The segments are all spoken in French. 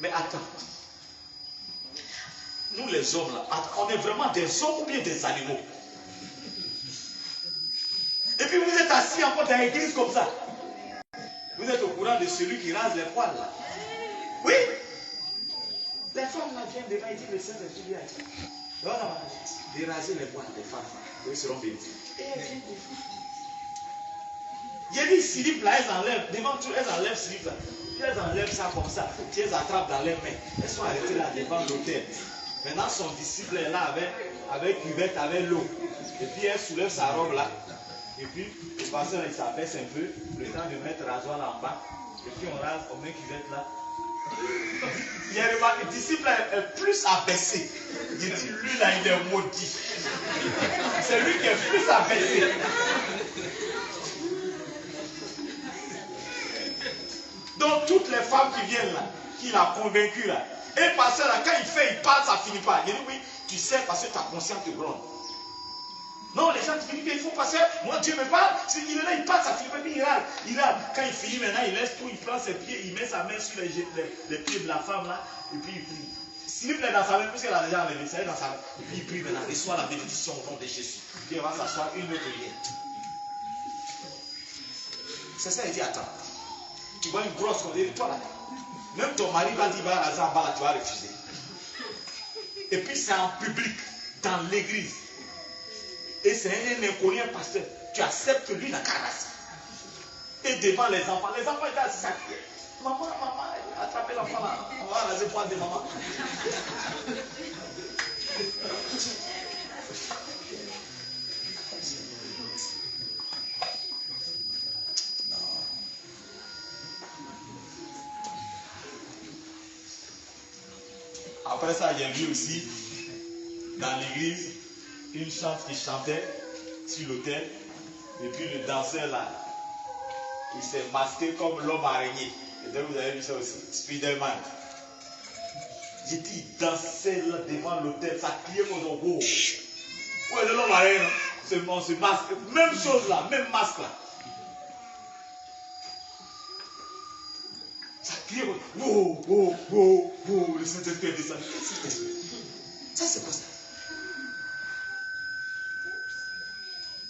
Mais attends. Nous les hommes là, on est vraiment des hommes ou bien des animaux? Et puis vous êtes assis encore dans l'église comme ça. Vous êtes au courant de celui qui rase les poils là. Oui. Les femmes là viennent devant et disent le Saint-Esprit vient. De raser les poils des femmes. Ils seront bénis. Et elles viennent des J'ai dit slip là, elles enlèvent. Devant tout, elles enlèvent slip là. Puis elles enlèvent ça comme ça. Puis elles attrapent dans les mains. Elles sont arrêtées là devant l'autel. Maintenant son disciple est là avec cuvette, avec l'eau. Et puis elle soulève sa robe là. Et puis le pasteur il s'abaisse un peu. Le temps de mettre rasoir là en bas. Et puis on rase, on met cuvette là. Il y a le disciple est plus abaissé. Il dit lui là il est maudit. C'est lui qui est plus abaissé. Donc toutes les femmes qui viennent là, qui l'a convaincu là, et le pasteur là, quand il parle, ça finit pas. Il dit oui, tu sais parce que ta conscience te gronde. Non, les gens qui disent il faut passer, moi Dieu me parle, il est là, il parle, ça finit pas, puis il râle. Quand il finit maintenant, il laisse tout, il prend ses pieds, il met sa main sur les pieds de la femme là, et puis il prie. S'il plaît dans sa main, puisqu'elle a déjà enlevé, ça est dans sa main, et puis il prie maintenant, reçoit la bénédiction au nom de Jésus. Puis il va s'asseoir une autre ligne. C'est ça, il dit attends. Tu vois une grosse comme toi là. Même ton mari va dire, va raser en bas là, tu vas refuser. Et puis c'est en public, dans l'église. Et c'est un inconnu, un pasteur. Tu acceptes que lui n'a qu'à raser. Et devant les enfants étaient assis. Maman, attrapez l'enfant là. On va raser pour de maman. Après ça, j'ai vu aussi dans l'église une chante qui chantait sur l'autel. Et puis le danseur là, il s'est masqué comme l'homme araignée. Et donc vous avez vu ça aussi, Spider-Man. J'ai dit, il dansait là devant l'autel, ça criait comme un beau. Ouais, c'est l'homme araignée, on se masque. Même chose là, même masque là. Ça criait comme wow, le Saint-Esprit est descendu. Ça c'est quoi ça?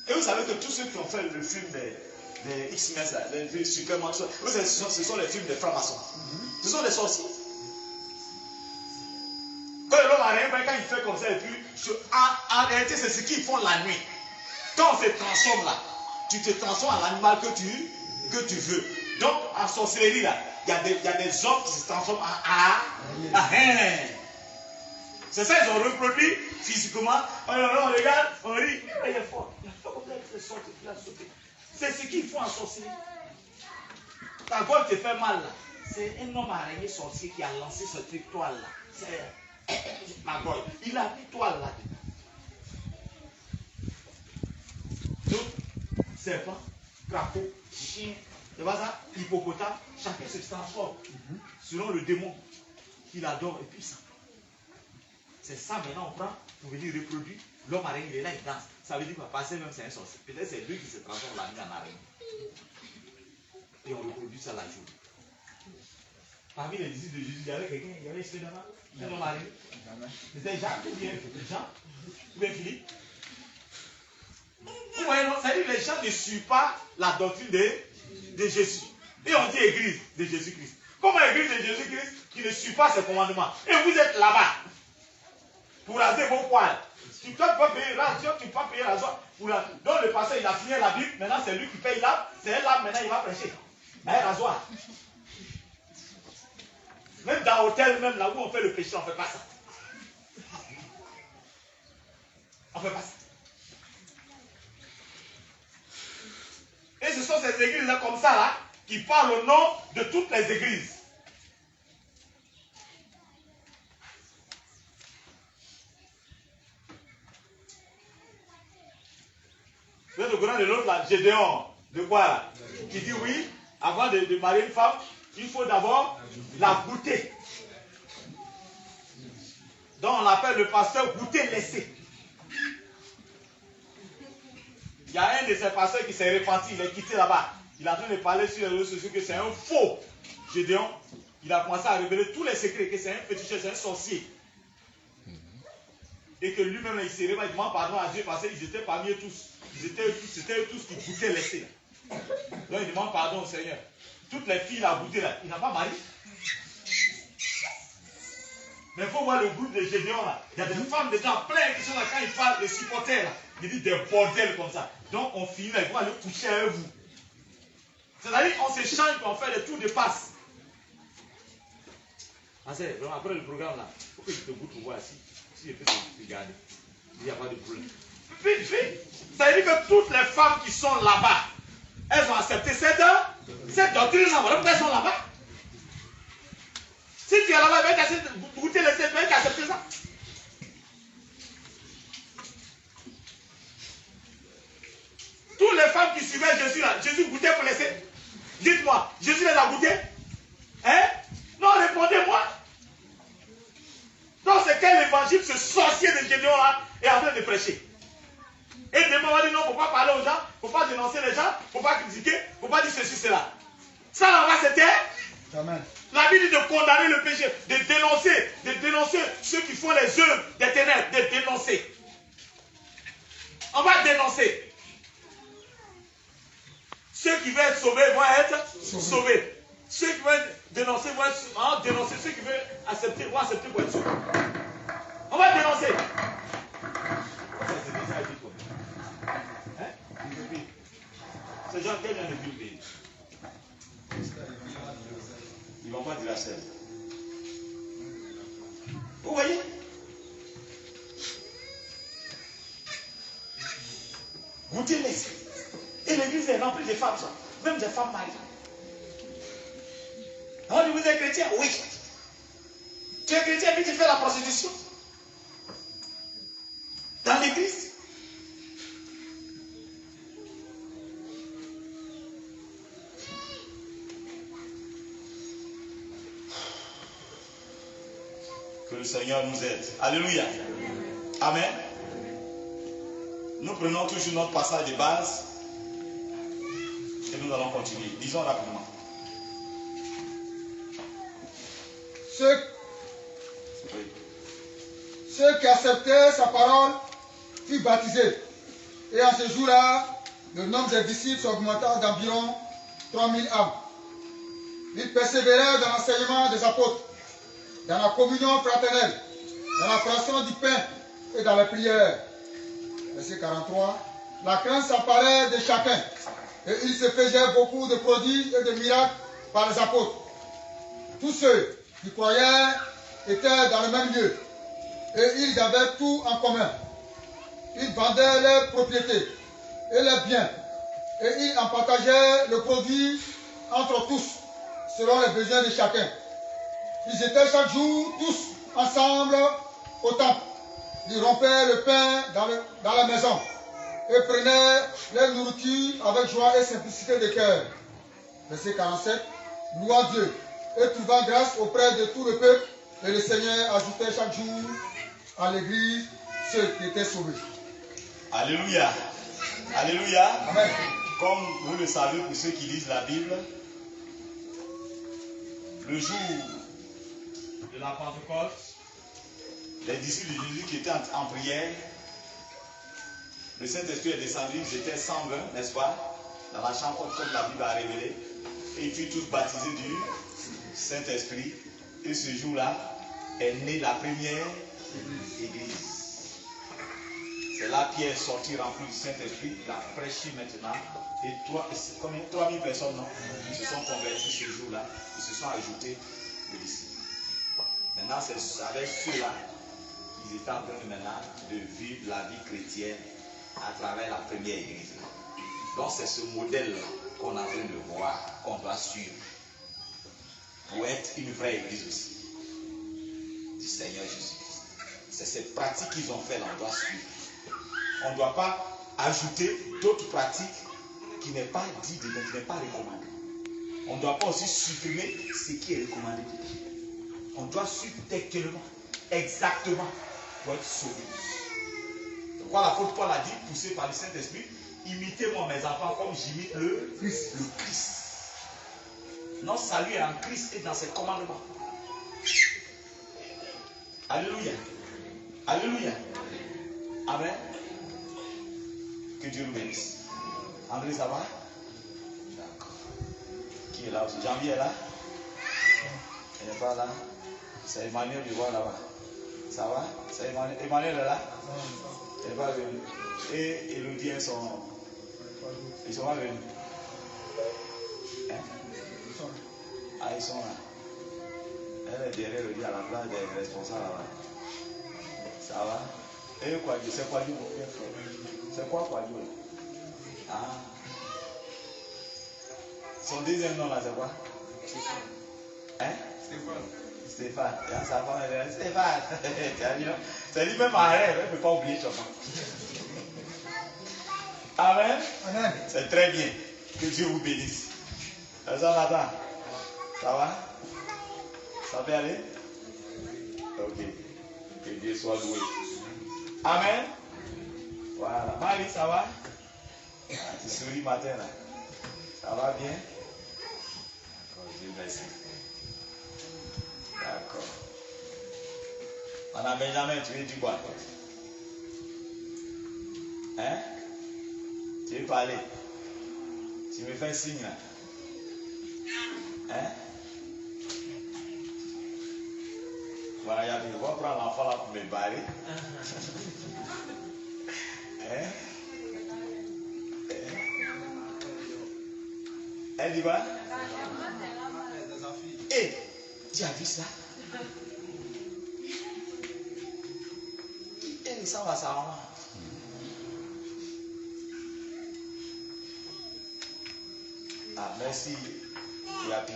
Et vous savez que tous ceux qui ont fait le film des X-Men, les films Superman, ce sont les films des francs-maçons. Ce sont des sorciers. Quand l'homme araignée, quand il fait comme ça, et puis, en réalité, c'est ce qu'ils font la nuit. Quand on se transforme là, tu te transformes en l'animal que tu veux. Donc, en sorcellerie là, il y a des hommes qui se transforment en haine. C'est ça, ils ont reproduit physiquement. On regarde, on rit. Il est fort. Il a fait comme ça, il a sauté. C'est ce qu'ils font en sorcellerie. Ta gorge te fait mal là. C'est un homme araignée sorcier qui a lancé ce truc toile là. C'est ma gorge. Il a mis toile là. Donc, serpent, crapaud, chien, c'est pas ça, hippopotame, chacun se transforme selon le démon qu'il adore et puis ça. C'est ça maintenant on prend pour venir reproduire. L'homme araignée, il est là, il danse. Ça veut dire quoi? Passer même c'est un sorcier. Peut-être c'est lui qui se transforme la nuit en araignée. Et on reproduit ça la journée. Parmi les disciples de Jésus, il y avait quelqu'un, il y avait un homme araignée. C'était Jacques ou bien Jean ou bien Philippe. Vous voyez, non, c'est-à-dire que les gens ne suivent pas la doctrine de Jésus. Et on dit église de Jésus-Christ. Comment église de Jésus-Christ qui ne suit pas ses commandements? Et vous êtes là-bas pour raser vos poils. Tu ne peux pas payer rasoir, tu ne peux pas payer rasoir. Donc le pasteur il a fini la Bible, maintenant c'est lui qui paye là, c'est elle là, maintenant il va prêcher. Mais rasoir. Même dans l'hôtel, même là où on fait le péché, on ne fait pas ça. On ne fait pas ça. Et ce sont ces églises-là comme ça, là, qui parlent au nom de toutes les églises. Vous êtes au courant de l'autre, là, Gédéon, de quoi là? Qui dit oui, avant de marier une femme, il faut d'abord la goûter. Donc on l'appelle le pasteur goûter laissé. Il y a un de ces pasteurs qui s'est repenti, il est quitté là-bas. Il est en train de parler sur les réseaux sociaux que c'est un faux Gédéon. il a commencé à révéler tous les secrets, que c'est un féticheur, c'est un sorcier. Et que lui-même, il s'est réveillé, il demande pardon à Dieu parce qu'ils étaient parmi eux tous. C'était eux tous qui goûtaient l'essai. Donc il demande pardon au Seigneur. Toutes les filles, il a goûté là. Il n'a pas marié. Mais il faut voir le groupe de Gédéon là. Il y a des femmes dedans plein qui sont là quand ils parlent, les supporters là. Ils disent des bordels comme ça. Donc on finit là, ils vont aller coucher avec vous. C'est-à-dire qu'on s'échange et on fait des tours de passe. Après le programme là, il faut que je te goûte pour voir si je peux te regarder. Il n'y a pas de problème. Vite. Ça veut dire que toutes les femmes qui sont là-bas, elles ont accepté cette doctrine-là. Voilà pourquoi elles sont là-bas. Si tu es là-bas, tu vas goûter les sept, tu vas accepter ça. Toutes les femmes qui suivaient Jésus là, Jésus goûtait pour les sept. Dites-moi, Jésus les a goûtés? Hein? Non, répondez-moi. Donc c'est quel évangile ce sorcier de Gédéon là est en train de prêcher? Et demain on va dire non, il ne faut pas parler aux gens, il ne faut pas dénoncer les gens, il ne faut pas critiquer, il ne faut pas dire ceci, cela. Ça là-bas c'était la Bible dit de condamner le péché, de dénoncer ceux qui font les œuvres des ténèbres, de dénoncer. On va dénoncer. Ceux qui veulent être sauvés vont être sauvés. Ceux qui veulent dénoncer vont être dénoncer. Ceux qui veulent accepter vont accepter pour être sauvés. On va dénoncer. C'est déjà dit quoi? Hein? C'est Jean quel vient de Bible. Ils ne vont pas dire la scène. Vous voyez? Goûtez-les. Et l'église est remplie de femmes, ça. Même des femmes mariées. Alors, vous êtes chrétien? Oui. Tu es chrétien puis tu fais la prostitution dans l'église? Que le Seigneur nous aide. Alléluia. Amen. Nous prenons toujours notre passage de base et nous allons continuer. Disons rapidement. Ceux qui acceptaient sa parole furent baptisés. Et en ce jour-là, le nombre des disciples s'augmenta d'environ 3000 âmes. Ils persévérèrent dans l'enseignement des apôtres, dans la communion fraternelle, dans la fraction du pain et dans les prières. Verset 43. La crainte s'emparait de chacun, et il se faisait beaucoup de prodiges et de miracles par les apôtres. Tous ceux qui croyaient étaient dans le même lieu, et ils avaient tout en commun. Ils vendaient leurs propriétés et leurs biens, et ils en partageaient le produit entre tous, selon les besoins de chacun. Ils étaient chaque jour tous ensemble au temple. Ils rompaient le pain dans la maison et prenaient leur nourriture avec joie et simplicité de cœur. Verset 47. Louant Dieu et trouvant grâce auprès de tout le peuple, et le Seigneur ajoutait chaque jour à l'église ceux qui étaient sauvés. Alléluia. Alléluia. Amen. Comme vous le savez pour ceux qui lisent la Bible, le jour de la Pentecôte, les disciples de Jésus qui étaient en prière, le Saint-Esprit est descendu, ils étaient 120, n'est-ce pas, dans la chambre comme la Bible a révélé, et ils furent tous baptisés du Saint-Esprit. Et ce jour-là est née la première église. C'est là Pierre sorti rempli du Saint-Esprit, il a prêché maintenant, et combien 3000 personnes, non, ils se sont convertis ce jour-là, ils se sont ajoutés aux disciples. Maintenant, c'est avec ceux-là qu'ils étaient en train maintenant de vivre la vie chrétienne à travers la première église. Donc c'est ce modèle qu'on est en train de voir, qu'on doit suivre pour être une vraie église aussi du Seigneur Jésus-Christ. C'est cette pratique qu'ils ont fait là, on doit suivre. On ne doit pas ajouter d'autres pratiques qui n'est pas dit, qui n'est pas recommandé. On ne doit pas aussi supprimer ce qui est recommandé. On doit suivre tellement, exactement, pour être sauvé. C'est pourquoi l'apôtre Paul a dit, poussé par le Saint-Esprit, imitez-moi mes enfants comme j'imite le Christ. Notre salut est en Christ et dans ses commandements. Alléluia. Alléluia. Amen. Que Dieu nous bénisse. André, ça va? D'accord. Qui est là aussi? Janvier est là? Elle n'est pas là? C'est Emmanuel, je vois là-bas. Ça va? C'est Emmanuel. Emmanuel est là? Elle n'est pas venue. Et Elodie, ils sont pas venus. Hein? Ah, ils sont là. Elle est derrière Elodie à la place des responsables là-bas. Ça va? Et quoi? C'est quoi du mot? C'est quoi du mot? Ah. Son deuxième nom là, c'est quoi? Hein? Stéphane. Sa femme elle est Stéphane. C'est lui même en rêve, elle ne peut pas oublier son nom. Amen. Amen. C'est très bien. Que Dieu vous bénisse. Ça Nathan? Ça va? Ça peut aller? Ok. Que Dieu soit loué. Amen. Voilà. Marie, ça va? Tu souris matin là. Ça va bien? D'accord, Dieu merci. D'accord. Madame Benjamin, tu veux dire quoi? Hein? Tu veux parler? Tu me fais un signe là? Hein? Voilà, je vais prendre l'enfant là pour me barrer. Hein? Elle dit quoi? Hé, tu as vu ça? Et ça va, ça va. Ah, merci, Yapi.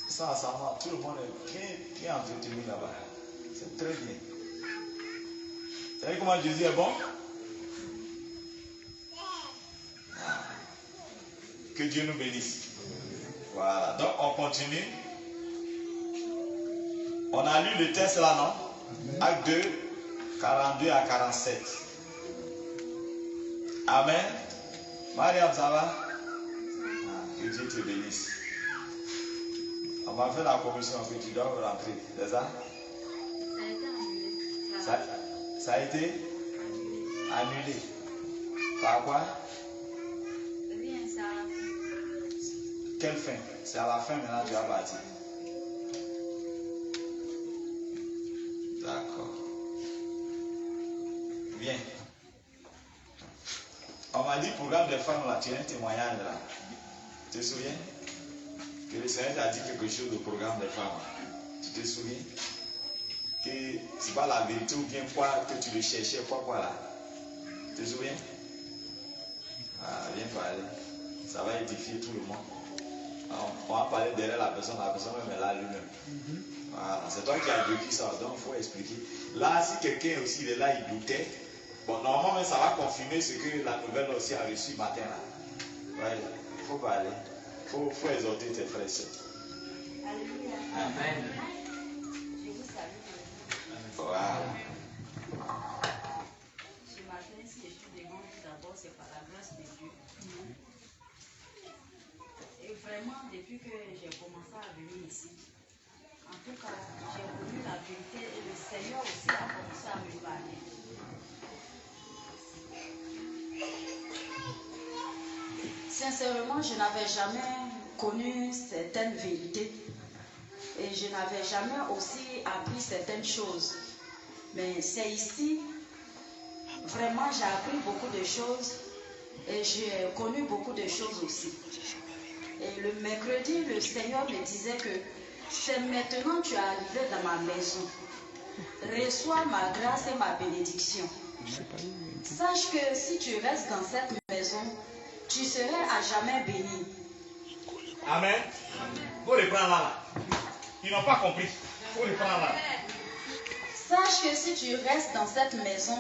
Ça va. Tout le monde est bien entretenu là-bas. C'est très bien. Vous savez comment Jésus est bon? Que Dieu nous bénisse. Voilà, donc on continue. On a lu le texte là, non? Acte 2, 42 à 47. Amen. Mariam, ça va? Que Dieu te bénisse. On va faire la commission que tu dois rentrer, c'est ça? Ça a été annulé. Par quoi? Quelle fin? C'est à la fin maintenant tu vas partir. D'accord. Bien. On m'a dit programme des femmes là, tu as un témoignage là. Tu te souviens? Que le Seigneur t'a dit quelque chose du programme des femmes. Tu te souviens? Que c'est pas la vérité ou bien quoi que tu le cherchais, quoi là. Tu te souviens? Ah, viens parler. Ça va édifier tout le monde. On va parler derrière la personne même est là lui-même. Voilà, c'est toi qui as vécu ça, donc il faut expliquer. Là, si quelqu'un aussi il est là, il doutait. Bon, normalement, ça va confirmer ce que la nouvelle aussi a reçu matin là. Ouais, il faut parler. Il faut exhorter tes frères et sœurs. Alléluia. Amen. Je vous salue. Voilà. Ce matin, si je suis devant vous d'abord, c'est par la grâce de Dieu. Et vraiment, depuis que j'ai commencé à venir ici, en tout cas, j'ai connu la vérité et le Seigneur aussi a commencé à me parler. Sincèrement, je n'avais jamais connu certaines vérités et je n'avais jamais aussi appris certaines choses. Mais c'est ici, vraiment, j'ai appris beaucoup de choses et j'ai connu beaucoup de choses aussi. Et le mercredi, le Seigneur me disait que c'est maintenant que tu es arrivé dans ma maison. Reçois ma grâce et ma bénédiction. Sache que si tu restes dans cette maison, tu serais à jamais béni. Amen. Il faut reprendre là. Ils n'ont pas compris. Il faut reprendre là. Sache que si tu restes dans cette maison,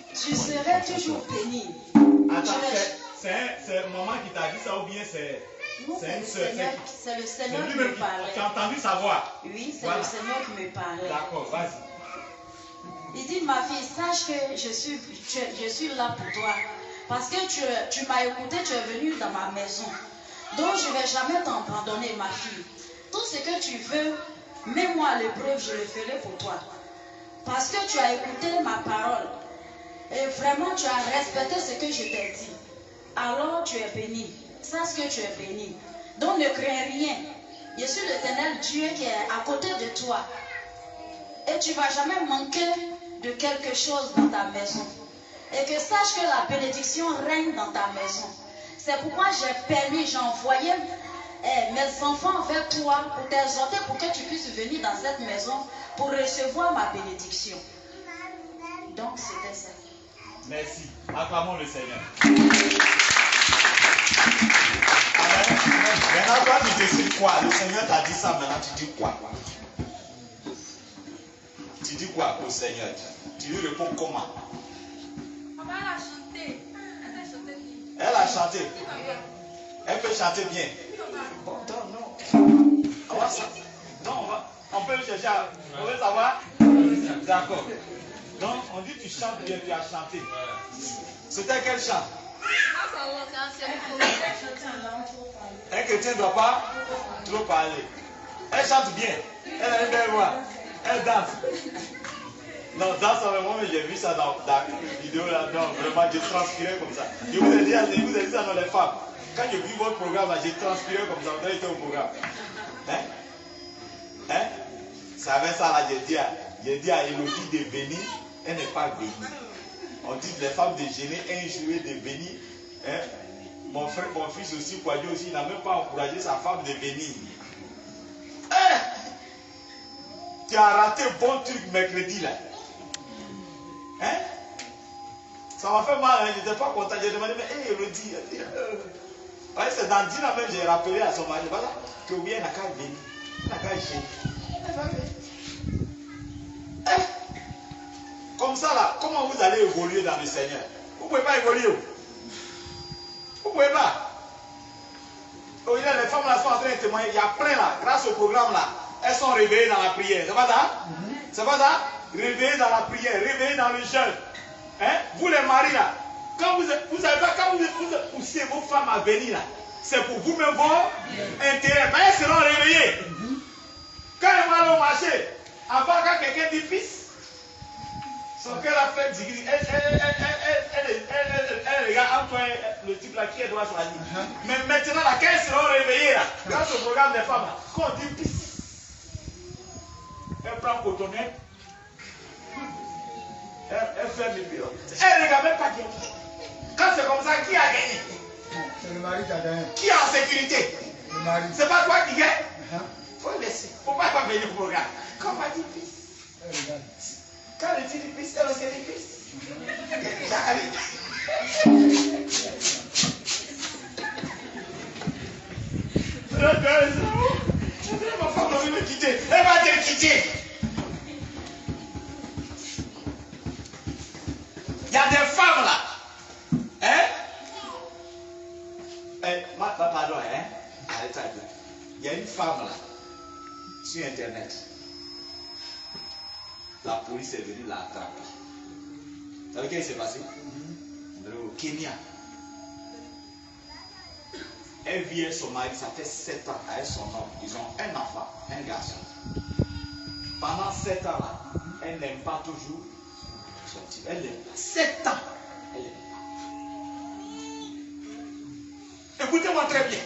tu serais toujours béni. Attends, c'est maman qui t'a dit ça ou bien c'est une soeur? C'est le Seigneur qui me parlait. Tu as entendu sa voix? Oui, c'est le Seigneur qui me parlait. D'accord, vas-y. Il dit, ma fille, sache que je suis là pour toi. Parce que tu m'as écouté, tu es venu dans ma maison. Donc je ne vais jamais t'abandonner, ma fille. Tout ce que tu veux, mets-moi à l'épreuve, je le ferai pour toi. Parce que tu as écouté ma parole. Et vraiment, tu as respecté ce que je t'ai dit. Alors tu es béni. Sache que tu es béni. Donc ne crains rien. Je suis l'Éternel Dieu qui est à côté de toi. Et tu ne vas jamais manquer de quelque chose dans ta maison. Et que sache que la bénédiction règne dans ta maison. C'est pourquoi j'ai envoyé mes enfants vers toi pour t'exhorter pour que tu puisses venir dans cette maison pour recevoir ma bénédiction. Donc c'était ça. Merci. Acclamons le Seigneur. Amen. Maintenant, toi, tu décides quoi? Le Seigneur t'a dit ça, maintenant, tu dis quoi? Tu dis quoi au Seigneur? Tu lui réponds comment? Maman, elle a chanté. Elle a chanté bien. Elle a chanté. Oui, maman. Elle peut chanter bien. Oui, maman. Bon, non. On peut le chercher. On veut savoir? D'accord. Donc, on dit que tu chantes bien, tu as chanté. C'était quel chant? Un chrétien ne doit pas trop parler. Elle chante bien. Elle a une belle voix. Elle danse. Non, danse vraiment, mais j'ai vu ça dans la vidéo là. Non, vraiment, j'ai transpiré comme ça. Je vous ai dit ça dans les femmes. Quand j'ai vu votre programme là, j'ai transpiré comme ça. Vous avez été au programme. Hein? C'est avec ça là, j'ai dit à Elodie de venir. Elle n'est pas bénie. On dit que les femmes de gêner, un jour de venir. Hein? Mon frère, mon fils aussi, Kouadjo aussi, il n'a même pas encouragé sa femme de venir. Hein? Tu as raté bon truc mercredi là. Hein? Ça m'a fait mal, hein? Je n'étais pas content. J'ai demandé, mais hé, Elodie. Ouais, c'est dans 10 ans même, j'ai rappelé à son mari. Voilà, que oui, elle n'a qu'à venir. Elle n'a qu'à gêner. Elle va venir. Hein? Comme ça là, comment vous allez évoluer dans le Seigneur? Vous ne pouvez pas évoluer. Vous ne pouvez pas. Les femmes là sont en train de témoigner. Il y a plein là, grâce au programme là, elles sont réveillées dans la prière. C'est pas ça? C'est pas ça? Réveillées dans la prière, réveillées dans le jeûne. Hein? Vous les maris là, quand vous savez pas, quand vous poussez vos femmes à venir là, c'est pour vous-même vos intérêts. Mais elles seront réveillées. Quand elles vont aller au marché, avant quand quelqu'un dit pisse, son cœur a fait digri. Elle regarde entre le type là qui doit choisir. Mais maintenant, là, quand elles seront réveillées, là, grâce au programme des femmes, là, quand on dit pisse, elle prend cotonnette, elle fait le bureau. Elle ne regarde même pas qui. Quand c'est comme ça, qui a gagné? C'est le mari qui a gagné. Qui est en sécurité? Le mari. C'est pas toi qui gagne? Il faut laisser. Il ne faut pas venir au programme. Quand on dit pisse, Elle regarde. quand le dit pisse, elle aussi dit pisse. Ma femme va me quitter. Elle va te quitter. Il y a des femmes là. Hein? Pardon, hein? Arrête. Il y a une femme là. Sur internet. La police est venue l'attraper. Vous savez qu'est-ce qui s'est passé? Au Kenya. Elle vit avec son mari, ça fait 7 ans avec son homme. Ils ont un enfant, un garçon. Pendant 7 ans là, elle n'aime pas toujours son type. Elle n'aime pas. 7 ans. Elle n'aime pas. Écoutez-moi très bien.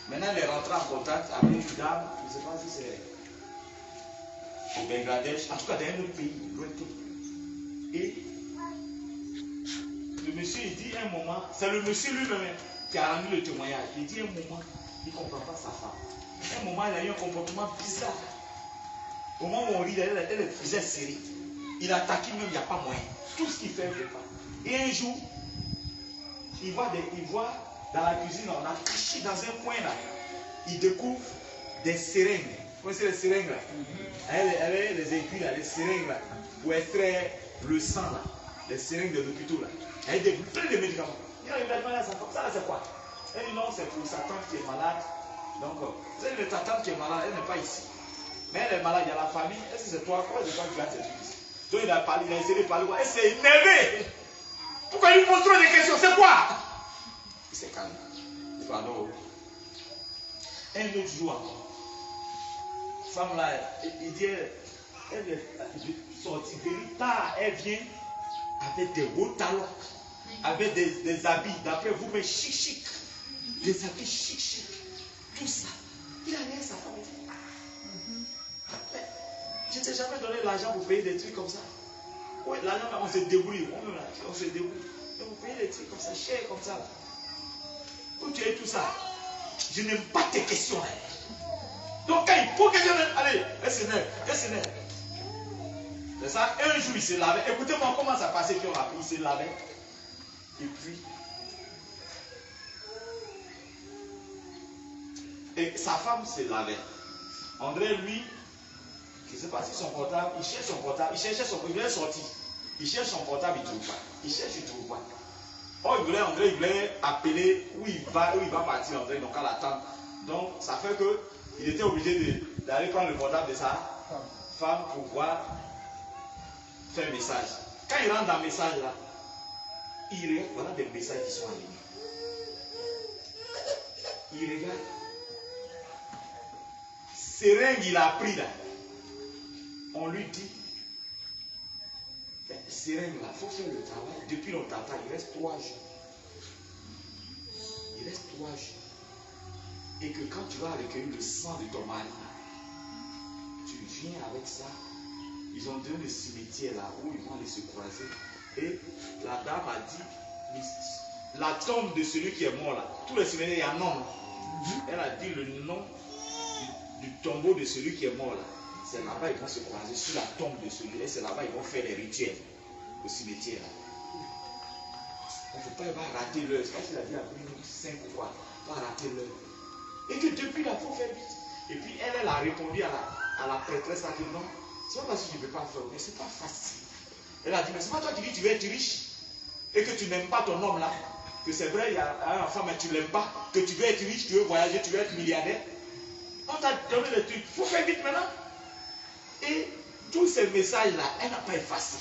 Maintenant, elle est rentrée en contact avec une dame, je ne sais pas si c'est au Bangladesh, en tout cas dans un autre pays, lointain. Et le monsieur, il dit un moment, c'est le monsieur lui-même qui a rendu le témoignage. Il dit un moment, il ne comprend pas sa femme. Un moment, il a eu un comportement bizarre. Au moment où on rit, elle faisait serrée. Il attaque même, il n'y a pas moyen. Tout ce qu'il fait, il ne fait pas. Et un jour, il voit dans la cuisine, on a caché dans un coin là. Il découvre des seringues. Vous voyez les seringues là? Elle les aiguilles là, les seringues là, pour extraire le sang là, les seringues de l'hôpital là. Elle découvre plein de médicaments. Il a demandé à sa femme, ça là c'est quoi? Elle dit non, c'est pour sa tante qui est malade. Donc, vous savez, ta tante qui est malade, elle n'est pas ici. Mais elle est malade, il y a la famille. Est-ce que c'est toi? Pourquoi c'est toi qui garde cette fille? Donc il a parlé, il a essayé de parler. Elle s'est énervée. Pourquoi il lui pose trop de questions? C'est quoi? Il s'est calmé. Pardon, Un autre jour encore. Femme là, il dit, elle est sortie tard, elle vient avec des beaux talons, avec des habits, d'après vous, mais chic chic. Des habits chic chic. Tout ça. Il a rien sa femme. Je ne t'ai jamais donné l'argent pour payer des trucs comme ça. Oui, l'argent, on se débrouille. On se débrouille. Et vous payez des trucs comme ça, cher comme ça. Pour tu es tout ça. Je n'aime pas tes questions. Donc quand il faut que je... Allez, elle s'énerve. C'est ça, un jour il se lavait. Écoutez-moi comment ça passait puis on a pris. Il se lavait. Et puis... Et sa femme se lavait. André, lui, je ne sais pas si son portable, il cherche son portable, il cherchait son... Il voulait sortir. Il cherche son portable, il ne trouve pas. Il cherche, il ne trouve pas. Oh, André, il voulait appeler où il va partir, André, donc à l'attendre. Donc, ça fait que il était obligé d'aller prendre le portable de sa femme pour pouvoir faire un message. Quand il rentre dans le message là, il regarde, voilà des messages qui sont alignés. Il regarde. Seringue, il a pris là. On lui dit, seringue là, il faut faire le travail. Depuis longtemps, il reste 3 jours. Il reste 3 jours. Et que quand tu vas recueillir le sang de ton mari, tu viens avec ça. Ils ont donné le cimetière là où ils vont aller se croiser. Et la dame a dit, la tombe de celui qui est mort là, tous les cimetières, il y a un nom. Elle a dit le nom du tombeau de celui qui est mort là. C'est là-bas ils vont se croiser sur la tombe de celui-là. C'est là-bas ils vont faire les rituels au cimetière là. Il ne faut pas rater l'heure. C'est pas qu'il a dit à 5 ou quoi. Pas rater l'heure. Et que depuis là, il faut faire vite. Et puis elle a répondu à la prêtresse, elle a dit non, c'est pas parce que je ne peux pas faire, mais c'est pas facile. Elle a dit, mais c'est pas toi qui dis que tu veux être riche et que tu n'aimes pas ton homme là, que c'est vrai, il y a un enfant, mais tu ne l'aimes pas, que tu veux être riche, tu veux voyager, tu veux être milliardaire. On t'a donné le truc, il faut faire vite maintenant. Et tous ces messages là, elle n'a pas effacé.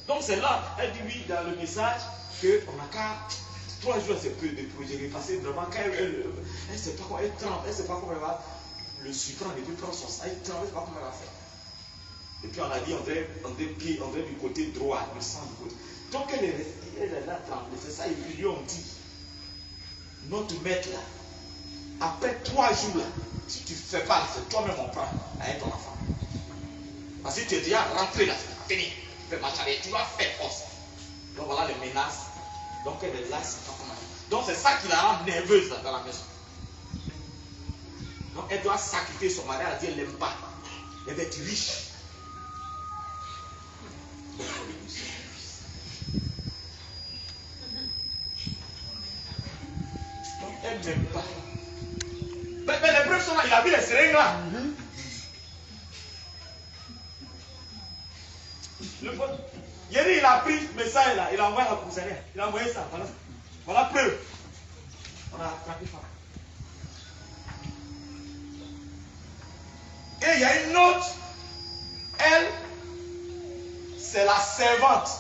Donc c'est là, elle dit oui dans le message qu'on n'a qu'à 3 jours, c'est peu de projets effacés. Vraiment, quand elle ne sait pas quoi, elle tremble, elle ne sait pas comment elle va le surprendre et puis prendre son sang, elle tremble, elle ne sait pas comment elle va faire. Et puis on a dit, on dirait du côté droit, le sang du côté. Donc elle est restée, elle est là tremblée, c'est ça, et puis lui on dit, notre maître là, après 3 jours là, si tu ne fais pas, c'est toi-même on prend avec ton enfant. Parce que tu es déjà rentré là, c'est fini. Tu fais marcher avec, tu vas faire force. Donc voilà les menaces. Donc elle est là, c'est pas comment. Donc c'est ça qui la rend nerveuse là, dans la maison. Donc elle doit sacrifier son mari, elle a dit elle n'aime pas. Elle va être riche. Donc elle n'aime pas. Mais les preuves sont là, il a vu les seringues là. Yéri, il a pris le message là, il a envoyé à la commissariat. Il a envoyé ça, voilà. Voilà preuve. On a attrapé ça. Et il y a une autre. Elle, c'est la servante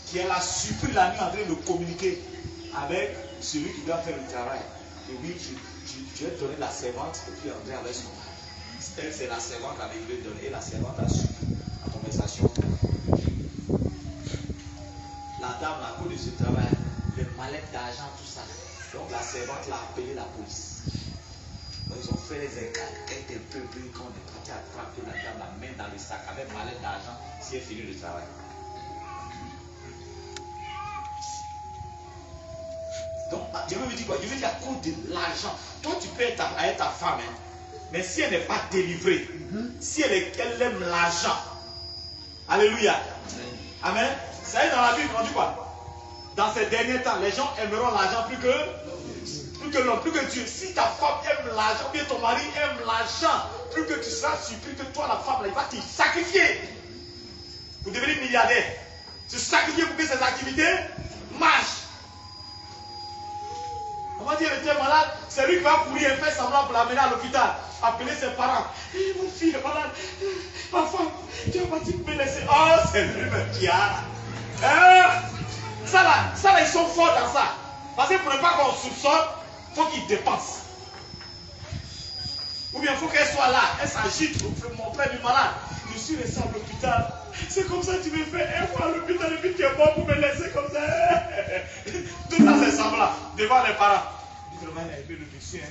qui elle a surpris la nuit en train de communiquer avec celui qui doit faire le travail. Et oui, tu vais donner la servante et puis André avec son mari. Elle, c'est la servante avec qui il veut donner et la servante a suivi la conversation. La dame, à cause de ce travail, les mallettes d'argent, tout ça. Donc la servante l'a appelé la police. Donc ils ont fait les écarts. Elle était un peu brille quand on est parti attraper la dame, la main dans le sac avec mallette d'argent si elle finit le travail. Donc, je veux dire quoi? Je veux dire à cause de l'argent. Toi, tu peux être ta femme, hein, mais si elle n'est pas délivrée, si elle aime l'argent, alléluia, amen. Ça y est, dans la Bible, on dit quoi? Dans ces derniers temps, les gens aimeront l'argent plus que l'homme, plus que Dieu. Si ta femme aime l'argent, ou bien ton mari aime l'argent, plus que tu seras surpris que toi, la femme, là, il va te sacrifier pour devenir milliardaire. Se sacrifier pour que ses activités marchent. On va dire, elle était malade, c'est lui qui va courir et faire semblant pour l'amener à l'hôpital. Appeler ses parents. Hey, mon fils est malade. Ma femme, tu vas pas me laisser. Oh, c'est lui-même qui a. Ça là, ils sont forts dans ça. Parce que pour ne pas qu'on soupçonne, il faut qu'il dépense. Ou bien il faut qu'elle soit là, elle s'agite, mon frère du malade. Je suis resté à l'hôpital. C'est comme ça que tu me fais un fois à l'hôpital et puis tu es mort pour me laisser comme ça. Tout ça c'est semblant devant les parents. Il dit vraiment il a aimé le monsieur.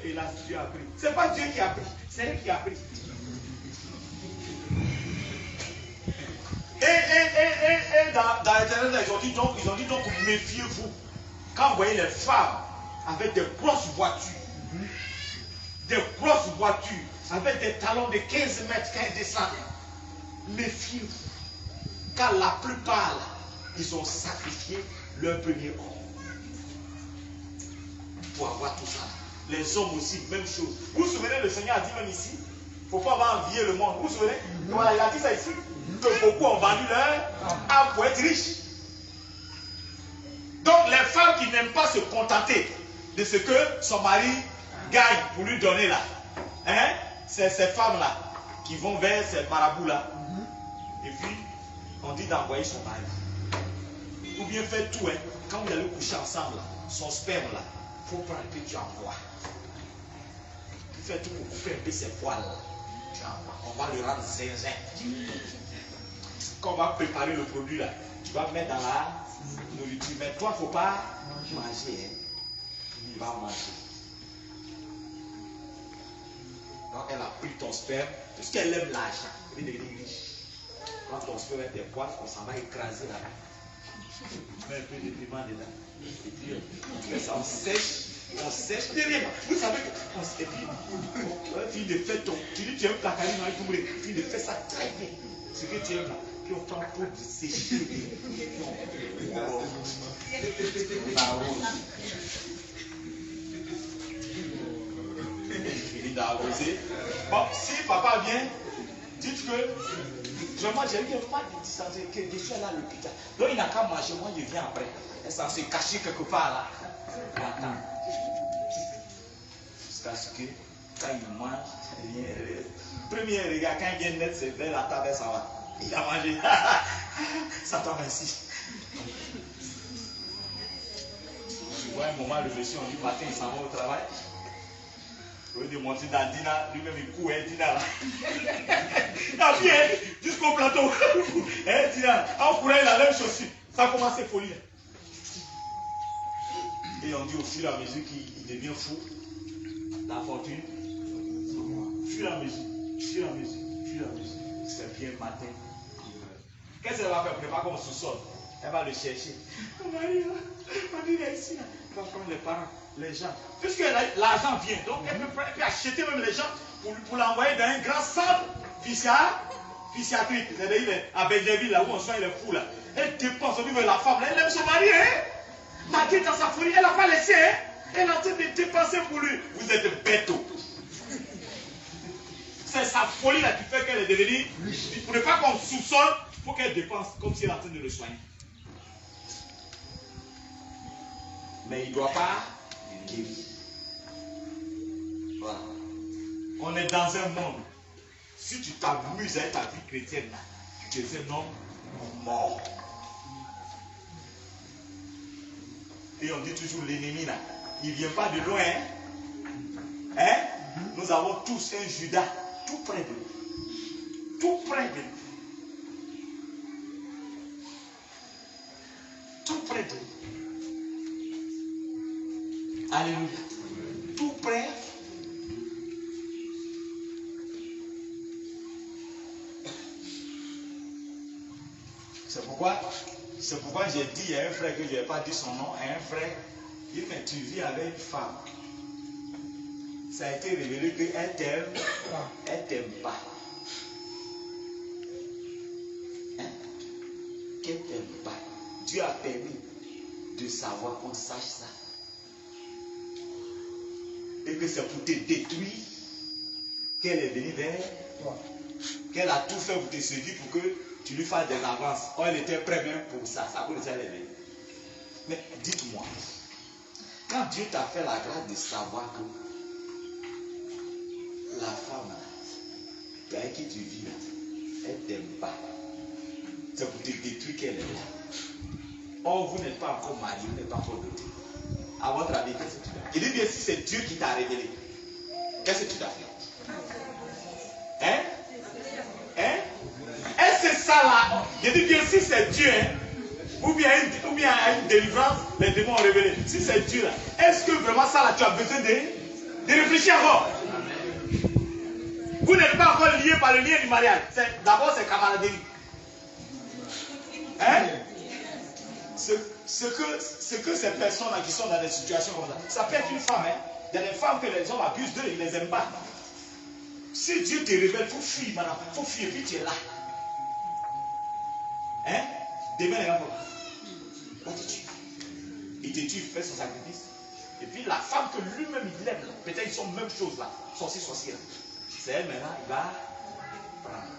Et là Dieu a pris. C'est pas Dieu qui a pris, c'est elle qui a pris. Et dans l'Internet, ils ont dit donc méfiez-vous. Quand vous voyez les femmes avec des grosses voitures, avec des talons de 15 mètres quand elles descendent, méfiez-vous. Car la plupart, là, ils ont sacrifié leur premier homme pour avoir tout ça. Les hommes aussi, même chose. Vous vous souvenez, le Seigneur a dit même ici, il ne faut pas avoir envié le monde. Vous vous souvenez? Voilà, il a dit ça ici. Que beaucoup ont vendu leur âme pour être riches. Donc les femmes qui n'aiment pas se contenter de ce que son mari gagne pour lui donner là, hein, c'est ces femmes-là qui vont vers ces marabouts-là. Et puis, on dit d'envoyer son mari. Ou bien faire tout, hein, quand vous allez coucher ensemble, là, son sperme là, il faut prendre un peu, tu envoies. Tu fais tout pour couper un peu ses poils là. Tu envoies. On va le rendre zinzin. Quand on va préparer le produit là, tu vas mettre dans la nourriture. Mais toi, il ne faut pas manger. Hein. Il va manger. Donc elle a pris ton sperme, parce qu'elle aime l'argent. Elle est riche. Quand ton sperme est des poils, on s'en va écraser là. Tu mets un peu de piment dedans. Et puis tu fais ça, on sèche derrière. Vous savez que et puis fille de faire ton. Tu dis tu aimes la caline, fille de faire ça très bien. Ce que tu aimes là. Puis on prend pour sécher. Fini d'arroser. Bon, si papa vient, dites que vraiment j'ai eu un mal de dysenterie, que je suis allé à l'hôpital. Donc il n'a qu'à manger, moi je viens après. Elle s'en s'est cachée quelque part là. Attends. Jusqu'à ce que quand il mange, premier regard, quand il vient net, c'est vers la table, ça va. Il a mangé. Ça tombe ainsi. Tu vois un moment, le monsieur, on dit matin, il s'en va au travail. Au lieu de monter dans Dina, lui-même il court, Dina là. Ah bien, jusqu'au plateau. Dina, en courant, il a la même chaussure. Ça a commencé folie. Et on dit au fur et à mesure qu'il devient fou, la fortune, fur et à mesure, c'est bien matin. Qu'est-ce qu'elle va faire? Pour ne pas qu'on sous-sol. Elle va le chercher. Marie, il est ici. Elle va prendre les parents, les gens. Puisque l'argent vient, donc elle peut acheter même les gens pour l'envoyer dans un grand centre psychiatrique. C'est-à-dire à Benjaville, là où on soigne les fous là. Elle dépense au niveau de la femme. Elle aime son mari, hein? Marie dans sa folie, elle n'a pas laissé, hein? Elle est en train de dépenser pour lui. Vous êtes bêtos. C'est sa folie là qui fait qu'elle est devenue. Pour ne pas qu'on soupçonne, il faut qu'elle dépense comme si elle est en train de le soigner. Mais il ne doit pas guérir. Voilà. On est dans un monde. Si tu t'amuses avec ta vie chrétienne, tu es un homme mort. Et on dit toujours l'ennemi là, il ne vient pas de loin. Hein? Nous avons tous un Judas tout près de nous. Tout près de nous. Tout près de nous. Alléluia. Tout près. C'est pourquoi j'ai dit à un frère que je n'ai pas dit son nom, à un frère, il dit, mais tu vis avec une femme. Ça a été révélé qu'elle t'aime, elle t'aime pas. Hein? Qu'elle t'aime pas. Dieu a permis de savoir qu'on sache ça. Et que c'est pour te détruire qu'elle est venue vers toi. Qu'elle a tout fait pour te séduire pour que tu lui fasses des avances. Oh, elle était prête même pour ça. Ça pour ça, elle est venue. Mais dites-moi, quand Dieu t'a fait la grâce de savoir que la femme avec qui tu vis, elle ne t'aime pas. C'est pour te détruire qu'elle est là. Or, vous n'êtes pas encore marié, vous n'êtes pas encore doté. À votre avis, qu'est-ce que tu dois faire? Je dis bien si c'est Dieu qui t'a révélé. Qu'est-ce que tu dois faire? Hein? Hein? Est-ce que ça là? Je dis bien si c'est Dieu, hein? Ou bien à une délivrance, les démons ont révélé. Si c'est Dieu là, est-ce que vraiment ça là, tu as besoin de réfléchir encore? Vous n'êtes pas encore lié par le lien du mariage. D'abord, c'est camaraderie. Hein? Ce que ces personnes-là qui sont dans des situations comme ça peut être une femme. Hein? Il y a des femmes que les hommes abusent d'eux, ils ne les aiment pas. Si Dieu te révèle, il faut fuir, madame. Il faut fuir, puis tu es là. Hein? Demain, les gars, va te tuer. Il te tue, il fait son sacrifice. Et puis la femme que lui-même il lève, peut-être ils sont même chose là. Sorcière. C'est elle maintenant, il va prendre.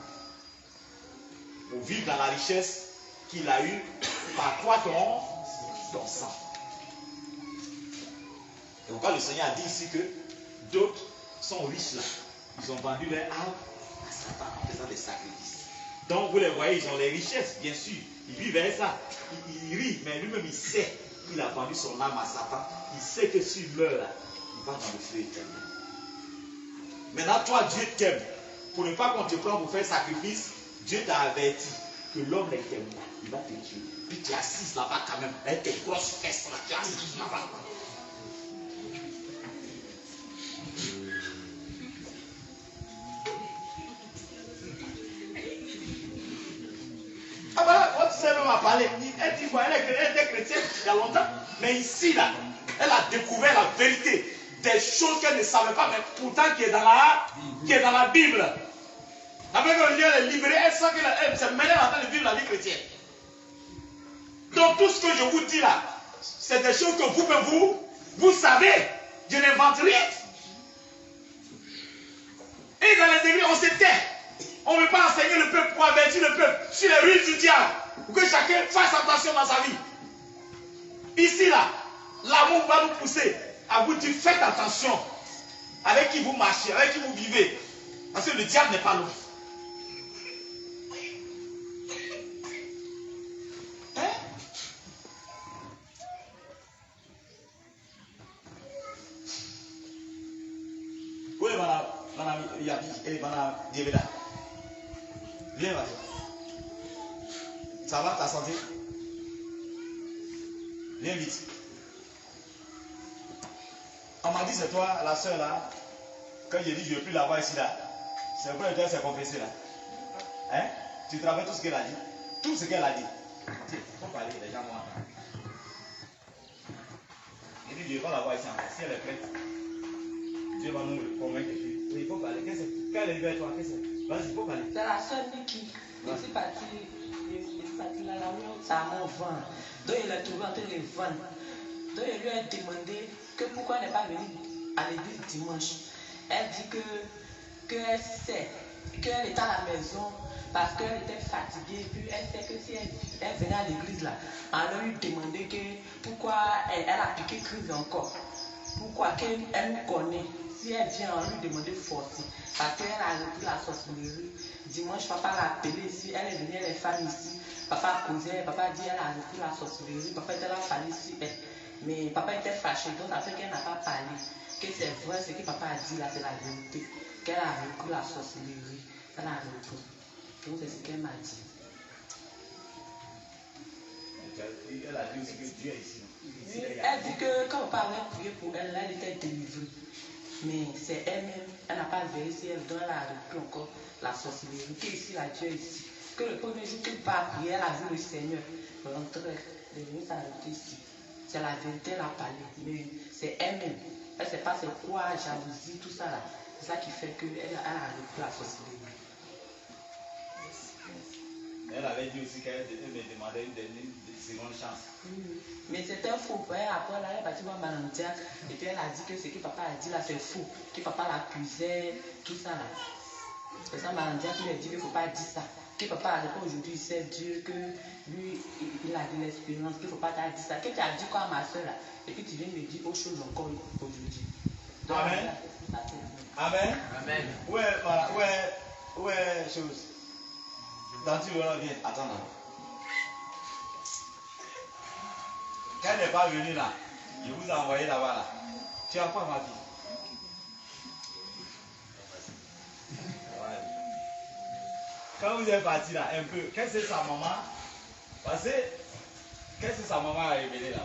Pour vivre dans la richesse qu'il a eue par quoi ton sang. Et pourquoi le Seigneur a dit ici que d'autres sont riches là. Ils ont vendu leur âme à Satan en faisant des sacrifices. Donc vous les voyez, ils ont les richesses, bien sûr. Ils vivent avec ça. Il rit, mais lui-même il sait qu'il a vendu son âme à Satan. Il sait que s'il meurt là, il va dans le feu éternel. Maintenant, toi, Dieu t'aime. Pour ne pas qu'on te prenne pour faire sacrifice, Dieu t'a averti que l'homme est témoin. Il va te tuer. Puis tu es assise là-bas quand même, avec tes grosses fesses là. Tu es assise là-bas. Ah voilà, votre sœur m'a parlé. Elle dit quoi? Elle était chrétienne il y a longtemps. Mais ici, là, elle a découvert la vérité. Des choses qu'elle ne savait pas, mais pourtant qui est dans la Bible. Avec un lieu est libéré, elle sent qu'elle s'est mêlée en train de vivre la vie chrétienne. Donc tout ce que je vous dis là, c'est des choses que vous savez. Je n'invente rien. Et dans les églises, on se tait. On ne veut pas enseigner le peuple pour avertir le peuple sur les ruines du diable. Pour que chacun fasse attention dans sa vie. Ici là, l'amour va nous pousser à vous dire faites attention avec qui vous marchez, avec qui vous vivez. Parce que le diable n'est pas loin. Hein? Oui, madame Yabi et madame Diébéda. Viens, vas-y. Ça va, ta santé? Viens vite. On m'a dit c'est toi, la soeur là. Quand j'ai dit je ne veux plus la voir ici là. C'est vrai que elle s'est confessée là. Hein? Tu te rappelles tout ce qu'elle a dit? Tout ce qu'elle a dit. Tiens, faut parler, les gens vont entendre. Il dit je ne veux pas la voir ici encore. Si elle est prête, Dieu va nous convaincre. Oui, il faut parler. Quelle est vers toi? Vas-y, il faut parler. C'est la soeur Niki. Je suis partie là, ça m'a vendu. Donc il a trouvé en train de vendre. Donc il lui a demandé que pourquoi elle n'est pas venue à l'église dimanche. Elle dit qu'elle sait qu'elle est à la maison parce qu'elle était fatiguée. Puis elle sait que si elle venait à l'église là, on lui demandait que pourquoi elle a piqué crise encore. Pourquoi qu'elle nous connaît. Si elle vient, on lui demandait force. Parce qu'elle a repris la sorcellerie. Dimanche, papa l'a appelée ici. Elle est venue, les femmes ici. Papa causait, papa dit elle a repris la sorcellerie. Papa était là, fallait ici. Mais papa était fâché, donc ça fait qu'elle n'a pas parlé. Que c'est vrai, ce que papa a dit là, c'est la vérité. Qu'elle a repris la sorcellerie. Elle a repris. Donc c'est ce qu'elle m'a dit. Elle a dit aussi que Dieu est ici. Elle dit que quand papa avait prié pour elle, elle était délivrée. Mais c'est elle-même, elle n'a pas veillé si elle donne, elle a repris encore la sorcellerie. Qu'ici, la Dieu est ici. Que le premier jour qu'elle va prier, elle a vu le Seigneur rentrer, devenir s'arrêter ici. C'est la vérité, elle a parlé. Mais c'est elle-même. Elle ne sait pas c'est quoi, jalousie, tout ça là. C'est ça qui fait qu'elle a repris la sorcellerie. Elle avait dit aussi qu'elle me demandait une seconde chance. Mais c'était faux. Après, là, elle est partie voir Malandia. Et puis elle a dit que ce que papa a dit là, c'est faux. Que papa l'accusait, tout ça là. C'est ça Malandia qui lui a dit qu'il ne faut pas dire ça. Que papa à l'époque aujourd'hui, il sait Dieu, que lui, il a de l'expérience, qu'il ne faut pas dire ça. Que tu as dit quoi à ma soeur là. Et puis tu viens me dire autre chose encore aujourd'hui. Amen. Amen. Amen. Ouais, chose. Dans tu viens, attends là. Quand elle n'est pas venue là, Je vous ai envoyé là-bas là. Tu as quoi ma fille? Quand vous êtes parti là, un peu, qu'est-ce que sa maman? Parce que, qu'est-ce que sa maman a révélé là?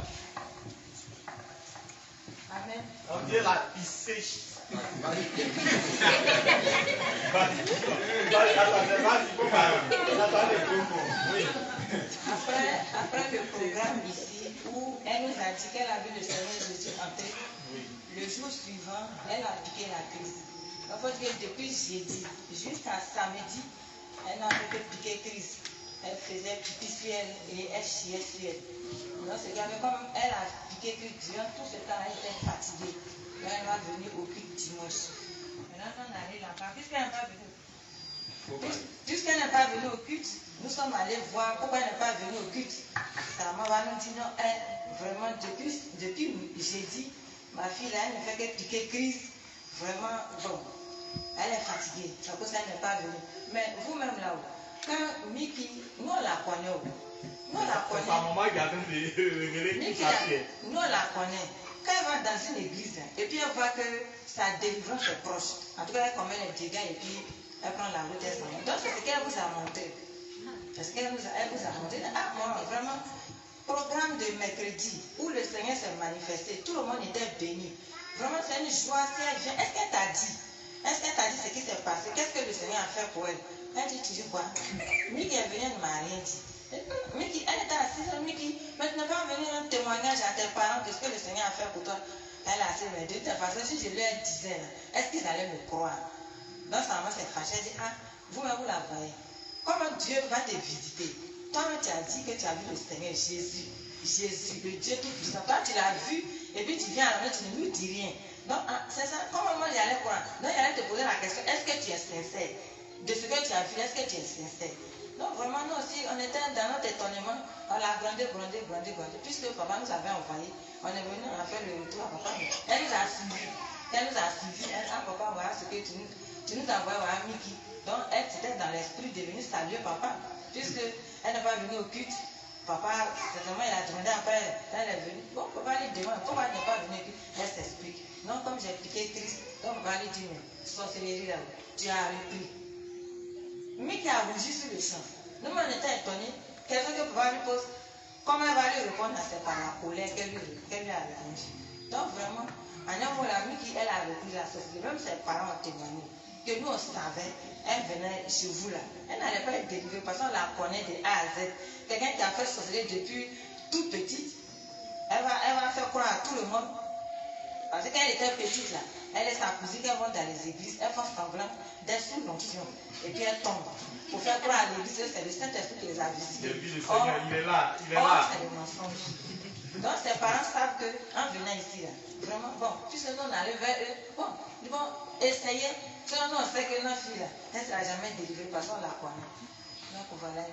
Amen. On dit là, il sèche. Vas-y, Après le programme ici, où elle nous a dit qu'elle a vu le Seigneur Jésus entrer, le jour suivant, elle a piqué la crise. En fait, depuis jeudi jusqu'à samedi, elle n'a fait que piquer crise. Elle faisait pipi sur elle et elle chiait sur elle. Donc, c'est comme elle a piqué crise durant tout ce temps, elle était fatiguée. Elle va venir au culte dimanche. Maintenant, on arrive là-bas. Puisqu'elle n'est pas venue. Puisqu'elle n'est pas venue au culte, nous sommes allés voir pourquoi elle n'est pas venue au culte. Sa maman va nous dire non, elle, vraiment, depuis jeudi, ma fille là, elle ne fait que piquer crise. Vraiment, bon, elle est fatiguée. C'est pour ça qu'elle n'est pas venue. Mais vous-même là-haut, quand Miki, nous on la connaît. Nous on la connaît. Sa maman qui a révélé qui sa fille. Nous on la connaît. Quand elle va dans une église, et puis elle voit que sa délivrance est proche, en tout cas elle commet les dégâts et puis elle prend la route, elle s'en va. Donc c'est ce qu'elle vous a montré. C'est ce qu'elle vous a montré. Ah, moi, vraiment, programme de mercredi où le Seigneur s'est manifesté, tout le monde était béni. Vraiment, c'est une joie. Si elle vient, est-ce qu'elle t'a dit? Est-ce qu'elle t'a dit ce qui s'est passé? Qu'est-ce que le Seigneur a fait pour elle? Elle dit, tu dis quoi? Miki est venue, elle ne m'a rien dit. Miki, elle était assise, Miki, mais tu n'es pas venu un témoignage à tes parents de ce que le Seigneur a fait pour toi. Elle a assise, mais de toute façon, si je leur disais, est-ce qu'ils allaient me croire? Donc sa maman s'est fâchée, elle dit, ah, vous-même vous la voyez. Comment Dieu va te visiter? Toi-même tu as dit que tu as vu le Seigneur Jésus. Jésus, le Dieu tout-puissant. Toi tu l'as vu, et puis tu viens à la maison, tu ne lui dis rien. Donc c'est ça, comment moi j'allais croire? Donc j'allais te poser la question, est-ce que tu es sincère? De ce que tu as vu, est-ce que tu es sincère? Donc vraiment, nous aussi, on était dans notre étonnement, on l'a grandi, puisque papa nous avait envoyé, on est venu, on a fait le retour à papa, elle nous a suivis, elle a papa, voilà ce que tu nous as envoyé, voilà Miki. Donc elle était dans l'esprit de venir saluer papa, puisque elle n'est pas venue au culte. Papa, certainement, il a demandé après, elle est venue. Bon, papa lui demande, pourquoi elle n'est pas venue au culte? Elle s'explique. Non, comme j'ai expliqué Christ, donc papa lui dit, mais sorcellerie là, tu as repris. Miki a rougi sur le champ. Nous, on était étonnés. Quelqu'un que papa lui pose, comment elle va lui répondre à cette par la colère qu'elle lui a répondu. Donc vraiment, en un mot, la Miki, elle a repris la sorcellerie. Même ses parents ont témoigné que nous, on savait, elle venait chez vous là. Elle n'allait pas être délivrée parce qu'on la connaît de A à Z. Quelqu'un qui a fait sorcellerie depuis toute petite, elle va faire croire à tout le monde. Parce qu'elle était petite là, elle et sa cousine, elles vont dans les églises, elles font semblant d'être sous l'onction. Et puis elles tombent. Pour faire croire à l'église, c'est le Saint-Esprit qui les a visités. Et puis le Seigneur, il est là, il est là. là. C'est le mensonge. Donc ses parents savent qu'en venant ici, là, vraiment, bon, puisque nous on arrive vers eux, bon, ils vont essayer. Sinon, nous on sait que notre fille là, elle ne sera jamais délivrée parce qu'on la connaît. Donc voilà.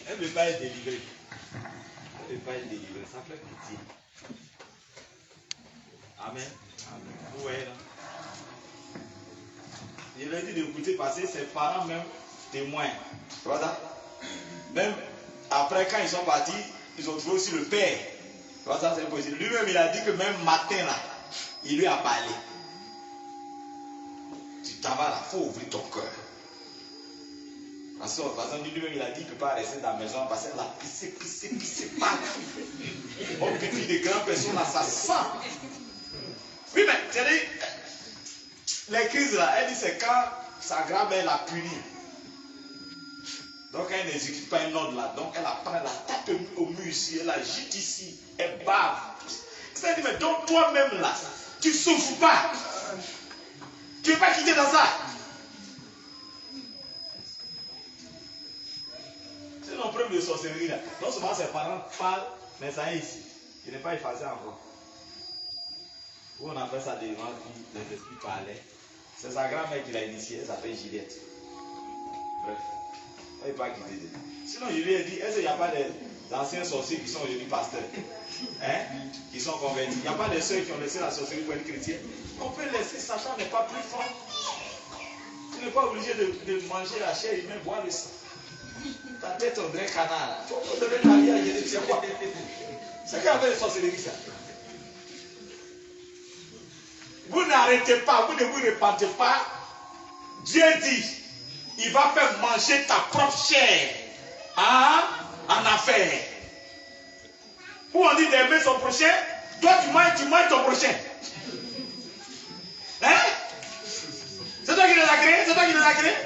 Elle ne veut pas être délivrée. Elle ne veut pas être délivrée, ça fait pitié. Amen. Vous voyez là. Je leur ai dit d'écouter parce que ses parents même témoignent. Voilà. Même après quand ils sont partis, ils ont trouvé aussi le père. Voilà, c'est possible. Lui-même il a dit que même matin là, il lui a parlé. Tu t'en vas là, il faut ouvrir ton cœur. Parce que lui-même il a dit qu'il ne peut pas rester dans la maison parce que là, pissé partout. Au petit des grandes personnes là, ça sent. Oui, mais tu dis, les crises là, elle dit c'est quand sa grand-mère l'a punie. Donc elle n'exécute pas un ordre là. Donc elle apprend, elle la tape au mur ici, elle la jette ici, elle bave. C'est-à-dire, mais donc toi-même là, tu ne souffres pas. Tu ne veux pas quitter dans ça. C'est une preuve de sorcellerie là. Non seulement ses parents parlent, mais ça est ici. Il n'est pas effacé encore. Où on a fait ça devant lui, les esprits parlaient. C'est sa grand-mère qui l'a initié, elle s'appelle Juliette. Bref, elle n'est pas quittée. Sinon, je lui ai dit, est-ce qu'il n'y a pas d'anciens sorciers qui sont aujourd'hui pasteurs, hein, qui sont convertis? Il n'y a pas de ceux qui ont laissé la sorcellerie pour être chrétiens. On peut laisser, Satan n'est pas plus fort. Tu n'es pas obligé de manger la chair humaine, boire le sang. Ta tête, on dirait canard. Tu devrais marier à Jésus, c'est quoi? C'est qu'avec les sorcelleries, ça. Vous n'arrêtez pas, vous ne vous repentez pas. Dieu dit, il va faire manger ta propre chair en affaires. Où on dit d'aimer son prochain, toi tu manges ton prochain. Hein? C'est toi qui les as créés? C'est toi qui les as créés?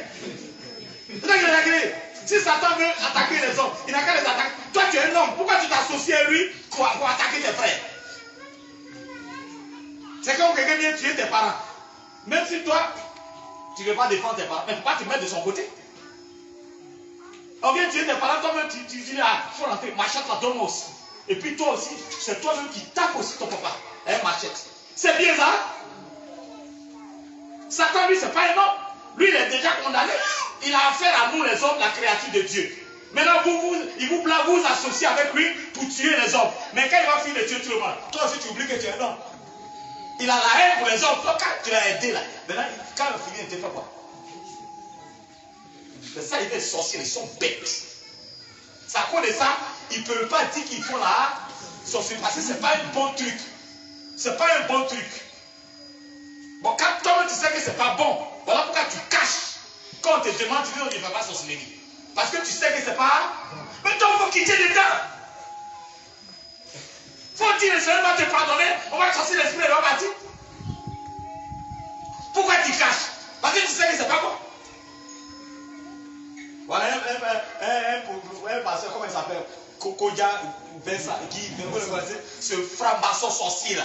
C'est toi qui les as créés? Si Satan veut attaquer les hommes, il n'a qu'à les attaquer. Toi tu es un homme, pourquoi tu t'associes à lui pour attaquer tes frères? C'est comme quelqu'un vient tuer tes parents. Même si toi, tu ne veux pas défendre tes parents, mais pourquoi te mettre de son côté? On vient tuer tes parents, toi-même tu dis, ah, il faut rentrer, machette la donne aussi. Et puis toi aussi, c'est toi-même qui tapes aussi ton papa. Hein, machette. C'est bien ça? Satan, lui, c'est pas un homme. Lui, il est déjà condamné. Il a affaire à nous, les hommes, la créature de Dieu. Maintenant, il vous plaît, vous associer avec lui pour tuer les hommes. Mais quand il va finir de tuer tout le monde, toi aussi, tu oublies que tu es un homme. Il a la haine pour les hommes. Toi, quand tu l'as aidé là, maintenant, quand il finit, il te fait quoi? C'est ça, il est sorcier, ils sont bêtes. C'est à cause de ça, ils ne peuvent pas dire qu'ils font la sorcellerie. Parce que ce n'est pas un bon truc. Ce n'est pas un bon truc. Bon, quand toi tu sais que ce n'est pas bon, voilà pourquoi tu caches. Quand on te demande, tu dis non, tu ne fais pas sorcellerie. Parce que tu sais que ce n'est pas. Mais toi, il faut quitter dedans. Il faut dire, le Seigneur va te pardonner, on va chasser l'esprit et on va partir. Pourquoi tu caches? Parce que tu sais que ce n'est pas bon. Voilà un pasteur, comment il s'appelle? Kokoja Bensa, qui ce franc-maçon sorcier là.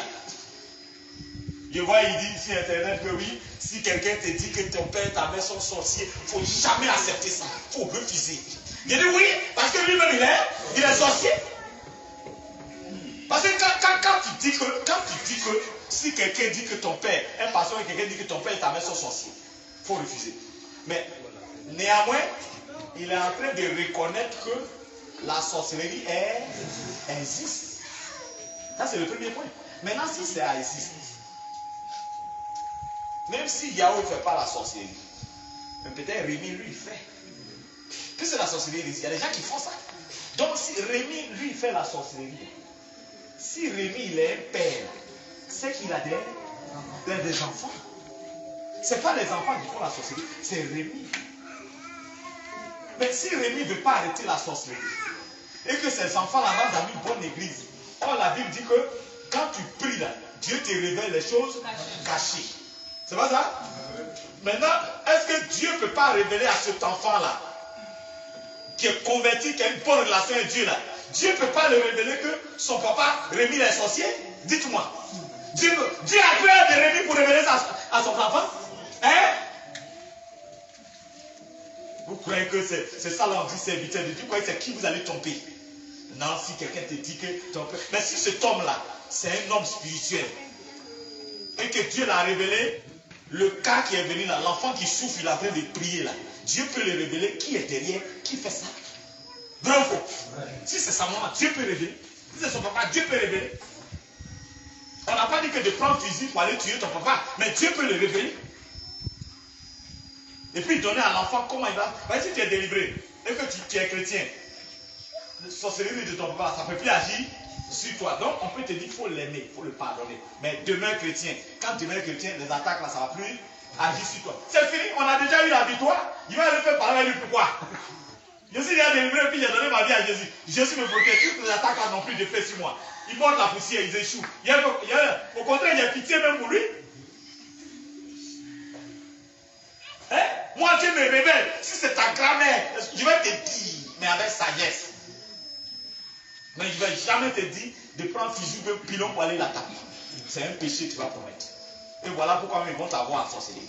Je vois, il dit sur internet que oui, si quelqu'un te dit que ton père et ta mère sont sorciers, il ne faut jamais accepter ça. Il faut refuser. Je dis oui, parce que lui-même il est sorcier. Parce que quand tu dis que si quelqu'un dit que ton père, un pasteur et quelqu'un dit que ton père et ta mère sont sorciers, il faut refuser. Mais néanmoins, il est en train de reconnaître que la sorcellerie existe. Ça, c'est le premier point. Maintenant, si ça existe, même si Yahweh ne fait pas la sorcellerie, mais peut-être Rémi, lui, il fait. Qu'est-ce que la sorcellerie? Il y a des gens qui font ça. Donc, si Rémi, lui, fait la sorcellerie, si Rémi, il est un père, c'est qu'il a des enfants. Ce n'est pas les enfants qui font la sorcellerie, c'est Rémi. Mais si Rémi ne veut pas arrêter la sorcellerie, et que ses enfants là dans une bonne église, or la Bible dit que quand tu pries là, Dieu te révèle les choses cachées. C'est pas ça? Maintenant, est-ce que Dieu ne peut pas révéler à cet enfant-là, qui est converti, qui a une bonne relation avec Dieu là, Dieu ne peut pas le révéler que son papa Rémi est sorcier? Dites-moi. Dieu a peur de Rémi pour révéler ça à son enfant? Hein? Vous croyez que c'est ça l'on dit serviteur de Dieu? Vous croyez que c'est qui vous allez tromper? Non, si quelqu'un te dit que ton père... Mais si cet homme-là, c'est un homme spirituel, et que Dieu l'a révélé, le cas qui est venu là, l'enfant qui souffre, il est en train de prier là, Dieu peut le révéler, qui est derrière, qui fait ça? Vrai ou faux? Si c'est sa maman, Dieu peut révéler. Si c'est son papa, Dieu peut révéler. On n'a pas dit que de prendre fusil pour aller tuer ton papa, mais Dieu peut le révéler. Et puis donner à l'enfant comment il va. Si tu es délivré et que tu es chrétien, la sorcellerie de ton papa, ça ne peut plus agir sur toi. Donc on peut te dire qu'il faut l'aimer, il faut le pardonner. Mais demain chrétien, quand demain chrétien, les attaques là, ça ne va plus agir sur toi. C'est fini, on a déjà eu la victoire. Il va le faire parler à lui, pourquoi? Je suis déjà délivré et puis j'ai donné ma vie à Jésus. Jésus me protège, toutes les attaques là n'ont plus de fait sur moi. Ils montent la poussière, ils échouent. Au contraire, il y a pitié même pour lui. Hein? Moi, Dieu me révèle. Si c'est ta grand-mère, je vais te dire, mais avec sagesse. Mais je ne vais jamais te dire de prendre fusil de pilon pour aller l'attaquer. C'est un péché que tu vas commettre. Et voilà pourquoi ils vont t'avoir en sorcellerie.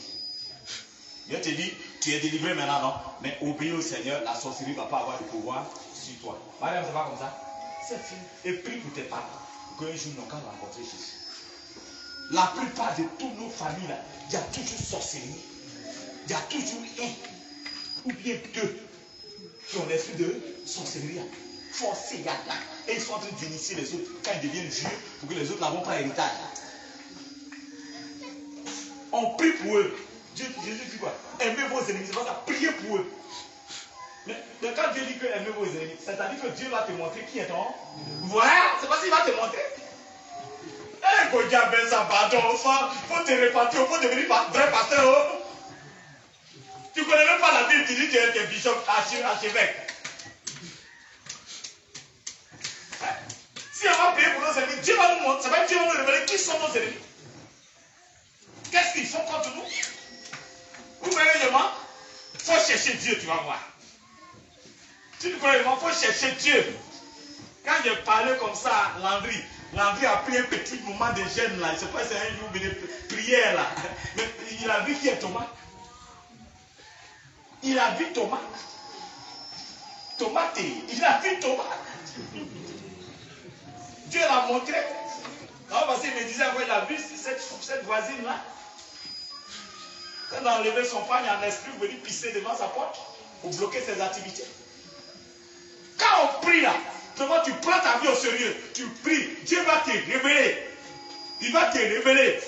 Dieu te dit, tu es délivré maintenant, non? Mais obéis au Seigneur, la sorcellerie ne va pas avoir de pouvoir sur toi. Madame, c'est pas comme ça? C'est fini. Et prie pour tes parents, pour qu'un jour nous allons rencontrer Jésus. La plupart de toutes nos familles, là, il y a toujours sorcellerie. Il y a toujours un ou bien deux qui ont l'esprit de sorcellerie. Forcé, il y a là. Et ils sont en train d'initier les autres quand ils deviennent vieux pour que les autres n'avont pas héritage. On prie pour eux. Jésus dit quoi? Aimez vos ennemis, c'est pas ça. Priez pour eux. Mais Donc quand Dieu dit que aimez vos ennemis, c'est-à-dire que Dieu va te montrer qui est ton. Voilà, c'est parce qu'il va te montrer. Eh, quand Dieu ben ça, pardon, faut te répartir, faut devenir vrai pasteur. Tu ne connais même pas la Bible, tu dis que tu es bishop, archevêque. Si on va payer pour nos ennemis, Dieu va nous montrer, ça va être Dieu va nous révéler qui sont nos ennemis. Qu'est-ce qu'ils font contre nous? Vous voyez le mot? Il faut chercher Dieu, tu vas voir. Si tu connais le mot, il faut chercher Dieu. Quand j'ai parlé comme ça à Landry a pris un petit moment de gêne là. Je ne sais pas si c'est un jour de prière là. Mais il a vu qui est Thomas. Il a vu Thomas. Thomas, il a vu Thomas. Dieu l'a montré. Non, parce qu'il me disait, il a vu cette voisine là. Elle a enlevé son panier en esprit pour venir pisser devant sa porte pour bloquer ses activités. Quand on prie là, vraiment tu prends ta vie au sérieux, tu pries, Dieu va te révéler. Il va te révéler.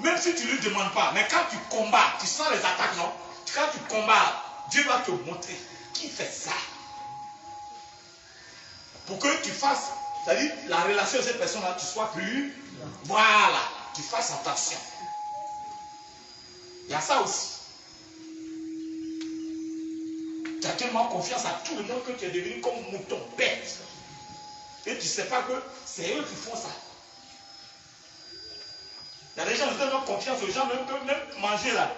Même si tu ne lui demandes pas. Mais quand tu combats, tu sens les attaques, non? Quand tu combats, Dieu va te montrer qui fait ça. Pour que tu fasses, c'est-à-dire la relation de cette personne-là, tu sois plus. Voilà, tu fasses attention. Il y a ça aussi. Tu as tellement confiance à tout le monde que tu es devenu comme un mouton bête. Et tu ne sais pas que c'est eux qui font ça. Il y a des gens qui donnent confiance aux gens, même manger là.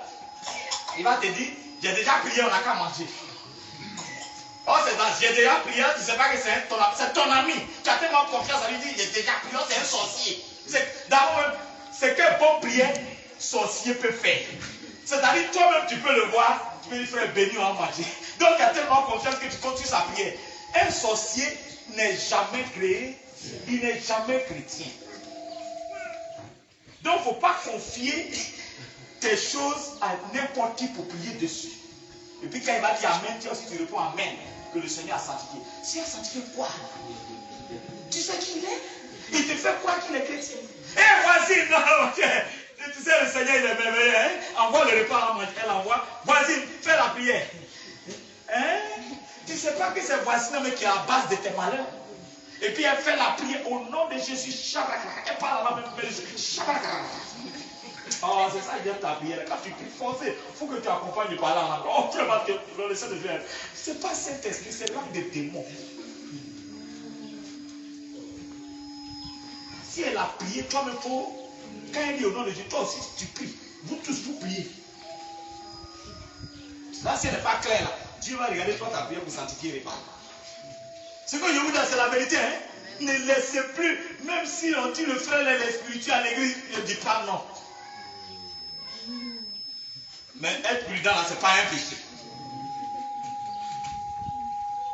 Il va te dire, j'ai déjà prié, on n'a qu'à manger. Oh, c'est dans j'ai déjà prié, tu ne sais pas que c'est ton ami. Tu as tellement confiance à lui dire, j'ai déjà prié, c'est un sorcier. D'abord, c'est quel bon prière sorcier peut faire. C'est-à-dire, toi-même, tu peux le voir, tu peux lui faire bénir en manger. Donc, tu as tellement confiance que tu continues sa prière. Un sorcier n'est jamais créé, il n'est jamais chrétien. Donc, il ne faut pas confier tes choses à n'importe qui pour prier dessus. Et puis, quand il va dire Amen, toi aussi tu réponds Amen, que le Seigneur a sanctifié. Si il a sanctifié quoi? Tu sais qui il est? Il te fait croire qu'il est chrétien. Eh, voici, non, ok. Tu sais, le Seigneur, il est merveilleux. Hein? Envoie le repas à manger. Elle envoie. Voisine, fais la prière. Hein? Tu ne sais pas que c'est voisine mais qui est à la base de tes malheurs. Et puis elle fait la prière au nom de Jésus. Elle parle à la même chose. Oh, c'est ça, il aime ta prière. Quand tu pries forcé, il faut que tu accompagnes par là. Oh, vraiment, le Saint-Esprit. Ce n'est pas Saint-Esprit, c'est l'âme des démons. Si elle a prié, toi-même, quand elle dit au nom de Dieu, toi aussi tu pries. Vous tous, vous priez. Là, si elle n'est pas claire, là, Dieu va regarder toi ta prière pour sanctifier les pas. Ce que je vous dis, c'est la vérité. Hein? Ne laissez plus, même si on dit le frère est spirituel à l'église, ne dit pas non. Mais être prudent, là, ce n'est pas un péché.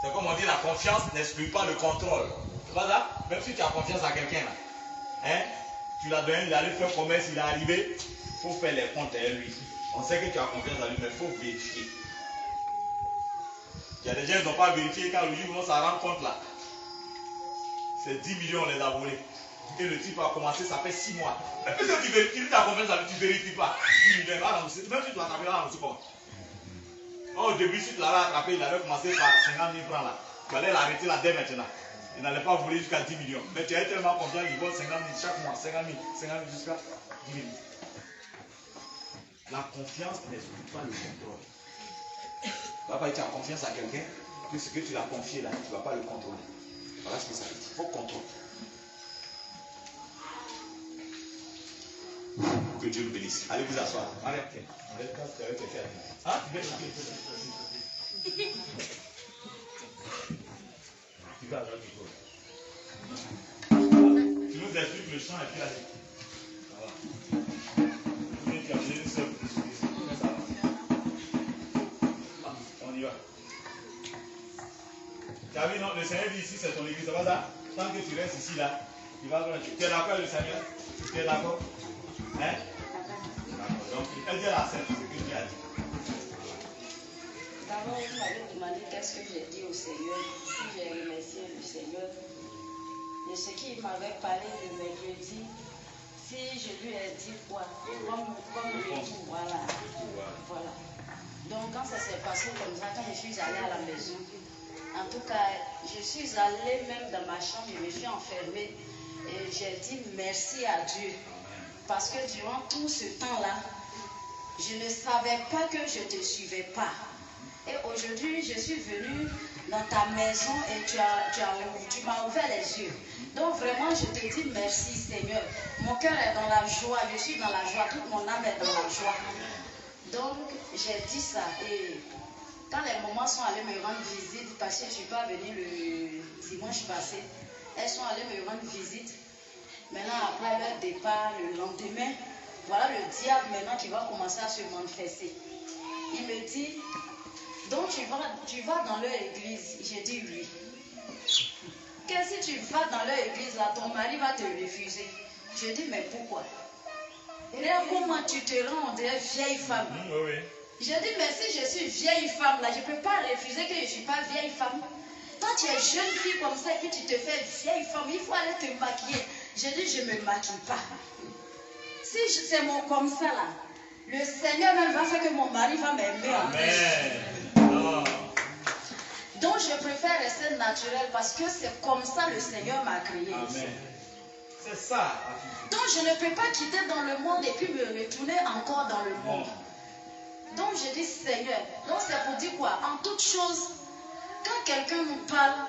C'est comme on dit, la confiance n'exclut pas le contrôle. C'est pas ça? Même si tu as confiance à quelqu'un, là. Hein? Tu l'as donné, il allait faire commerce, il est arrivé. Il faut faire les comptes à lui. On sait que tu as confiance à lui, mais il faut vérifier. Il y a des gens qui n'ont pas vérifié quand le jour où on s'en rend compte là. C'est 10 millions, on les a volés. Et le type a commencé, ça fait 6 mois. Mais puisque tu vérifies, tu as confiance à lui, tu ne vérifies pas. Même si tu l'as attrapé là, on sait pas. Au début, si tu l'avais attrapé, il avait commencé par 50 000 francs là. Tu allais l'arrêter là dès maintenant. Il n'allait pas voler jusqu'à 10 millions. Mais tu as tellement confiant, il vole 50 000 chaque mois, 50 000 jusqu'à 10 000. La confiance n'exclut pas le contrôle. Papa, tu as confiance à quelqu'un, que ce que tu l'as confié là, tu ne vas pas le contrôler. Voilà ce que ça veut dire. Il faut contrôler. Que Dieu le bénisse. Allez vous asseoir. Arrête. Hein? Tu nous expliques le chant et puis la vie. On y va. Tu as vu, non, le Seigneur dit ici, c'est ton église, c'est pas ça? Tant que tu restes ici, là, il va venir. Tu es d'accord avec le Seigneur? Tu es d'accord? Hein? D'accord. Donc, elle dit à la scène ce que tu as dit. D'abord, vous m'avez demandé qu'est-ce que j'ai dit au Seigneur, si j'ai remercié le Seigneur de ce qu'il m'avait parlé le mercredi. Si je lui ai dit quoi, comme le dit, voilà. Donc quand ça s'est passé comme ça, quand je suis allée à la maison, En tout cas, je suis allée même dans ma chambre, je me suis enfermée et j'ai dit merci à Dieu. Parce que durant tout ce temps-là, je ne savais pas que je ne te suivais pas. Et aujourd'hui, je suis venue dans ta maison et tu m'as ouvert les yeux. Donc vraiment, je te dis merci Seigneur. Mon cœur est dans la joie, je suis dans la joie, toute mon âme est dans la joie. Donc j'ai dit ça et quand les mamans sont allées me rendre visite, parce que je ne suis pas venue le dimanche passé, elles sont allées me rendre visite. Maintenant, après leur départ, le lendemain, voilà le diable maintenant qui va commencer à se manifester. Il me dit, donc tu vas dans leur église. J'ai dit oui. Que si tu vas dans leur église, là, ton mari va te refuser. Je dis, mais pourquoi? Regarde comment tu te rends, on dirait vieille femme. Oui. Je dis, mais si je suis vieille femme, là, je ne peux pas refuser que je ne suis pas vieille femme. Toi, tu es jeune fille comme ça et que tu te fais vieille femme, il faut aller te maquiller. Je dis, je ne me maquille pas. Si c'est comme ça, là, le Seigneur même va faire que mon mari va m'aimer en plus. Donc, je préfère rester naturelle parce que c'est comme ça le Seigneur m'a créé. Amen. C'est ça. Donc, je ne peux pas quitter dans le monde et puis me retourner encore dans le monde. Donc, je dis Seigneur. Donc, c'est pour dire quoi? En toute chose, quand quelqu'un nous parle,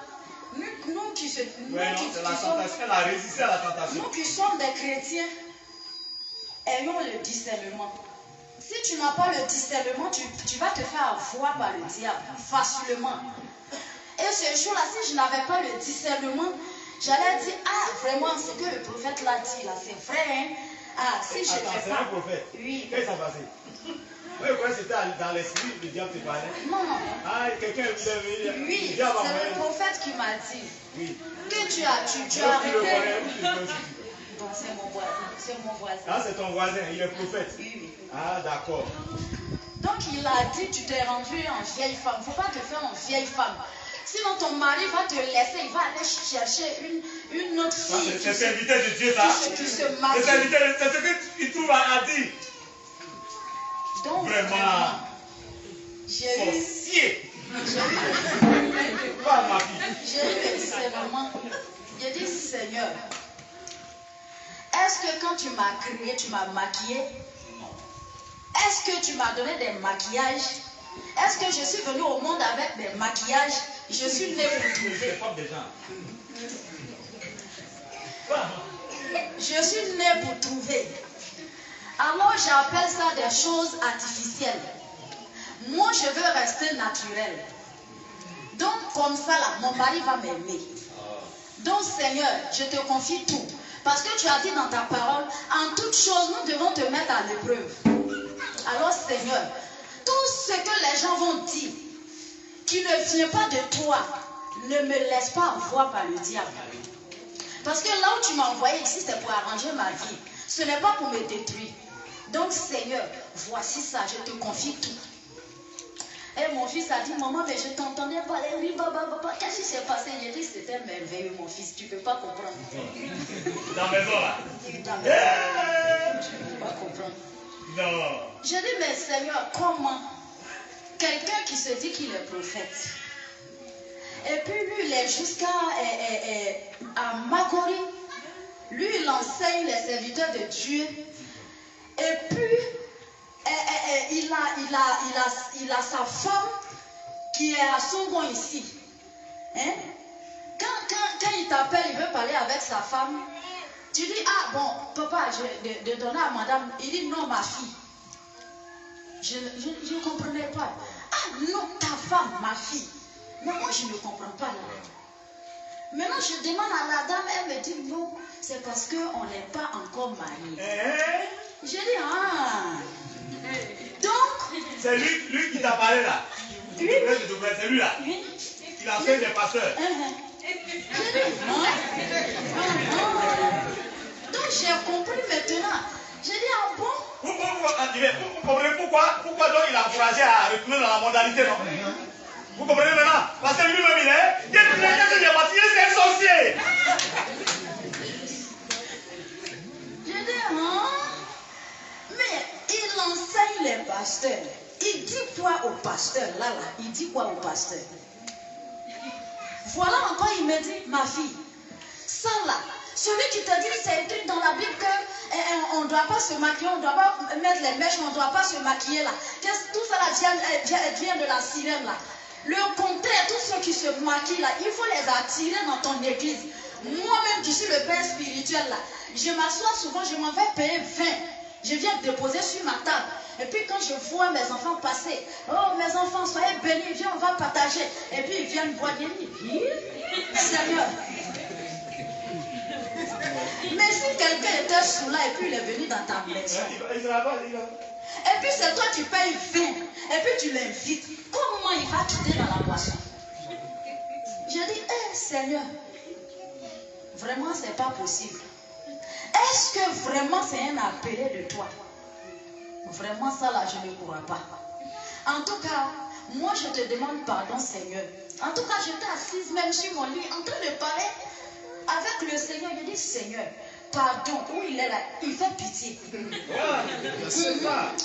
nous qui sommes des chrétiens, ayons le discernement. Si tu n'as pas le discernement, tu vas te faire avoir par le diable facilement. Et ce jour-là, si je n'avais pas le discernement, j'allais dire, ah, vraiment, ce que le prophète l'a dit, là, c'est vrai, hein? Ah, si je ne fais pas... un prophète. Oui. Qu'est-ce qui s'est passé? Oui, quand c'était dans l'esprit, le diable te parlait. Non. Ah, quelqu'un est venu. Oui, c'est le prophète qui m'a dit. Oui. Que tu as arrêté. Bon, c'est mon voisin. Ah, c'est ton voisin, il est prophète. Oui. Ah, d'accord. Donc, il a dit, tu t'es rendu en vieille femme. Il ne faut pas te faire en vieille femme. Sinon, ton mari va te laisser, il va aller chercher une autre fille. C'est l'invité de Dieu, ça. Qui se marie. C'est ce qu'il trouve à dire. Donc, vraiment, sorcier. Pas ma fille. J'ai eu le discernement. J'ai dit, Seigneur, est-ce que quand tu m'as créé, tu m'as maquillé? Est-ce que tu m'as donné des maquillages? Est-ce que je suis venue au monde avec des maquillages? Je suis née pour trouver. Je suis née pour trouver. Alors j'appelle ça des choses artificielles. Moi je veux rester naturelle. Donc comme ça là, mon mari va m'aimer. Donc Seigneur, je te confie tout. Parce que tu as dit dans ta parole, en toute chose nous devons te mettre à l'épreuve. Alors Seigneur, tout ce que les gens vont dire, qui ne vient pas de toi, ne me laisse pas avoir par le diable. Parce que là où tu m'as envoyé ici, c'est pour arranger ma vie. Ce n'est pas pour me détruire. Donc Seigneur, voici ça, je te confie tout. Et mon fils a dit, maman, mais je t'entendais parler, qu'est-ce qui s'est passé? J'ai dit, c'était merveilleux mon fils, tu ne peux pas comprendre. Dans la maison là. Dans la maison. Tu ne peux pas comprendre. Non. Je dis, mais Seigneur, comment quelqu'un qui se dit qu'il est prophète, et puis lui, il est jusqu'à Magori, lui, il enseigne les serviteurs de Dieu, et puis il a sa femme qui est à Songon ici. Hein? Quand il t'appelle, il veut parler avec sa femme. Tu dis, ah bon, papa, je vais donner à madame. Il dit, non, ma fille. Je ne comprenais pas. Ah non, ta femme, ma fille. Mais moi, je ne comprends pas là. Maintenant, je demande à la dame, elle me dit, non, c'est parce qu'on n'est pas encore mariés. Je dis, ah. Donc. C'est lui qui t'a parlé là. Oui. C'est lui là. Oui. Il a fait des pasteurs. Je dis, donc j'ai compris maintenant. J'ai dit, ah bon? Vous comprenez pourquoi donc il a encouragé à retourner dans la modalité, non? Vous comprenez maintenant? Parce que lui-même il est c'est un sorcier. Je dis, hein? Mais il enseigne les pasteurs. Il dit quoi aux pasteurs? Là, il dit quoi aux pasteurs? Voilà encore, il me dit, ma fille, ça là, celui qui te dit, c'est écrit dans la Bible qu'on ne doit pas se maquiller, on ne doit pas mettre les mèches, on ne doit pas se maquiller là. Tout ça là vient de la sirène là. Le contraire, tous ceux qui se maquillent là, il faut les attirer dans ton église. Moi-même qui suis le père spirituel là, je m'assois souvent, je m'en vais payer 20. Je viens déposer sur ma table. Et puis quand je vois mes enfants passer, oh mes enfants, soyez bénis, viens, on va partager. Et puis ils viennent boire des livres. Seigneur. Mais si quelqu'un était sous là et puis il est venu dans ta maison. Et puis c'est toi qui payes 20. Et puis tu l'invites. Comment il va quitter dans la boisson? Je dis, Seigneur, vraiment c'est pas possible. Est-ce que vraiment c'est un appelé de toi? Vraiment ça là, je ne crois pas. En tout cas, moi je te demande pardon Seigneur. En tout cas, j'étais assise même sur mon lit en train de parler avec le Seigneur. Je dis, Seigneur, pardon, où il est là, il fait pitié.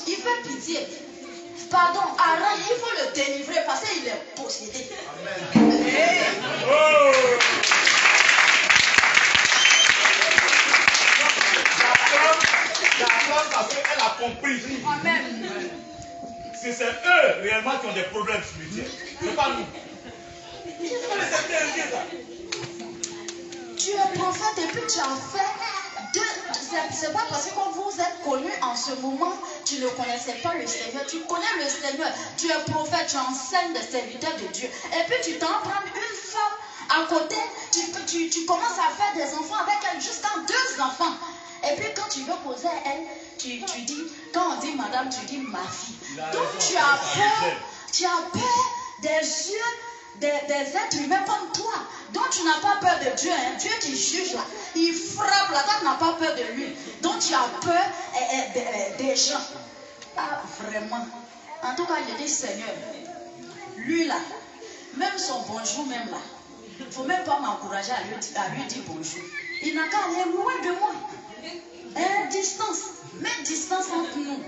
Il fait pitié. Pardon, arrête, il faut le délivrer parce qu'il est possédé. La femme, parce qu'elle a compris. Amen. C'est eux réellement qui ont des problèmes spirituels. C'est pas nous. Tu es prophète et puis tu as fait c'est pas parce que quand vous êtes connu en ce moment, tu ne connaissais pas le Seigneur. Tu connais le Seigneur. Tu es prophète, tu enseignes des serviteurs de Dieu. Et puis tu t'en prends une femme à côté. Tu commences à faire des enfants avec elle jusqu'à 2 enfants. Et puis quand tu veux poser à elle, tu dis, quand on dit madame, tu dis ma fille. Donc tu as peur des yeux des êtres humains comme toi. Donc tu n'as pas peur de Dieu. Hein? Dieu qui juge là, il frappe là, toi tu n'as pas peur de lui. Donc tu as peur des gens. Ah vraiment. En tout cas, je dis Seigneur, lui là, même son bonjour même là, il ne faut même pas m'encourager à lui dire bonjour. Il n'a qu'à aller loin de moi. Distance. Mets distance entre nous.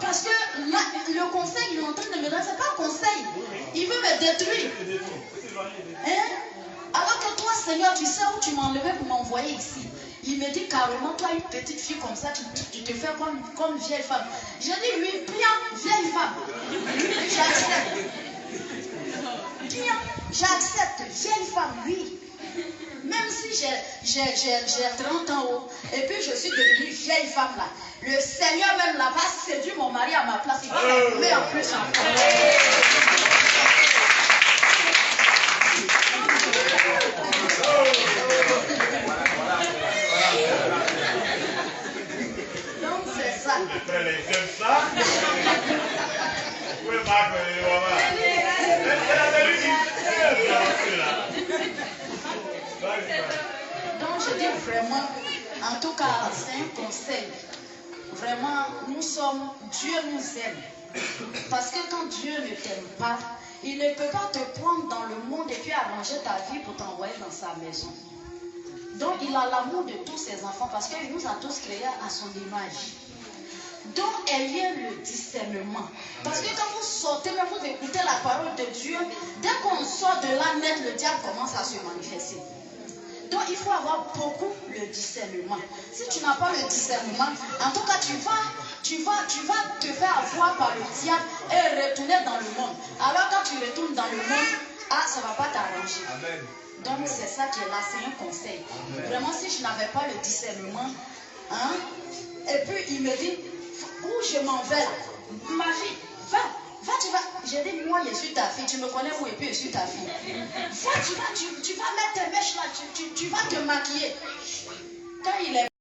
Parce que là, le conseil, il est en train de me donner, c'est pas un conseil. Il veut me détruire. Alors que toi, Seigneur, tu sais où tu m'as enlevé pour m'envoyer ici. Il me dit carrément, toi, une petite fille comme ça, tu te fais comme vieille femme. J'ai dit, oui, bien, vieille femme. J'accepte. Bien, j'accepte, vieille femme, oui. Même si j'ai 30 ans et puis je suis devenue vieille femme là, le Seigneur même là va séduire mon mari à ma place. Il va m'appeler en plus en Donc c'est ça. Donc je dis vraiment, en tout cas, c'est un conseil. Vraiment, Dieu nous aime. Parce que quand Dieu ne t'aime pas, il ne peut pas te prendre dans le monde et puis arranger ta vie pour t'envoyer dans sa maison. Donc il a l'amour de tous ses enfants parce qu'il nous a tous créés à son image. Donc ayez le discernement. Parce que quand vous sortez, même vous écoutez la parole de Dieu, dès qu'on sort de là net, le diable commence à se manifester. Donc il faut avoir beaucoup le discernement. Si tu n'as pas le discernement, en tout cas tu vas te faire avoir par le diable et retourner dans le monde. Alors quand tu retournes dans le monde, ça ne va pas t'arranger. Donc c'est ça qui est là, c'est un conseil. Vraiment, si je n'avais pas le discernement, et puis il me dit, où je m'en vais là? Ma fille, va, tu vas. J'ai dit, moi je suis ta fille, tu me connais où et puis je suis ta fille. Va, tu vas mettre tes mèches là, tu vas te maquiller. Quand il est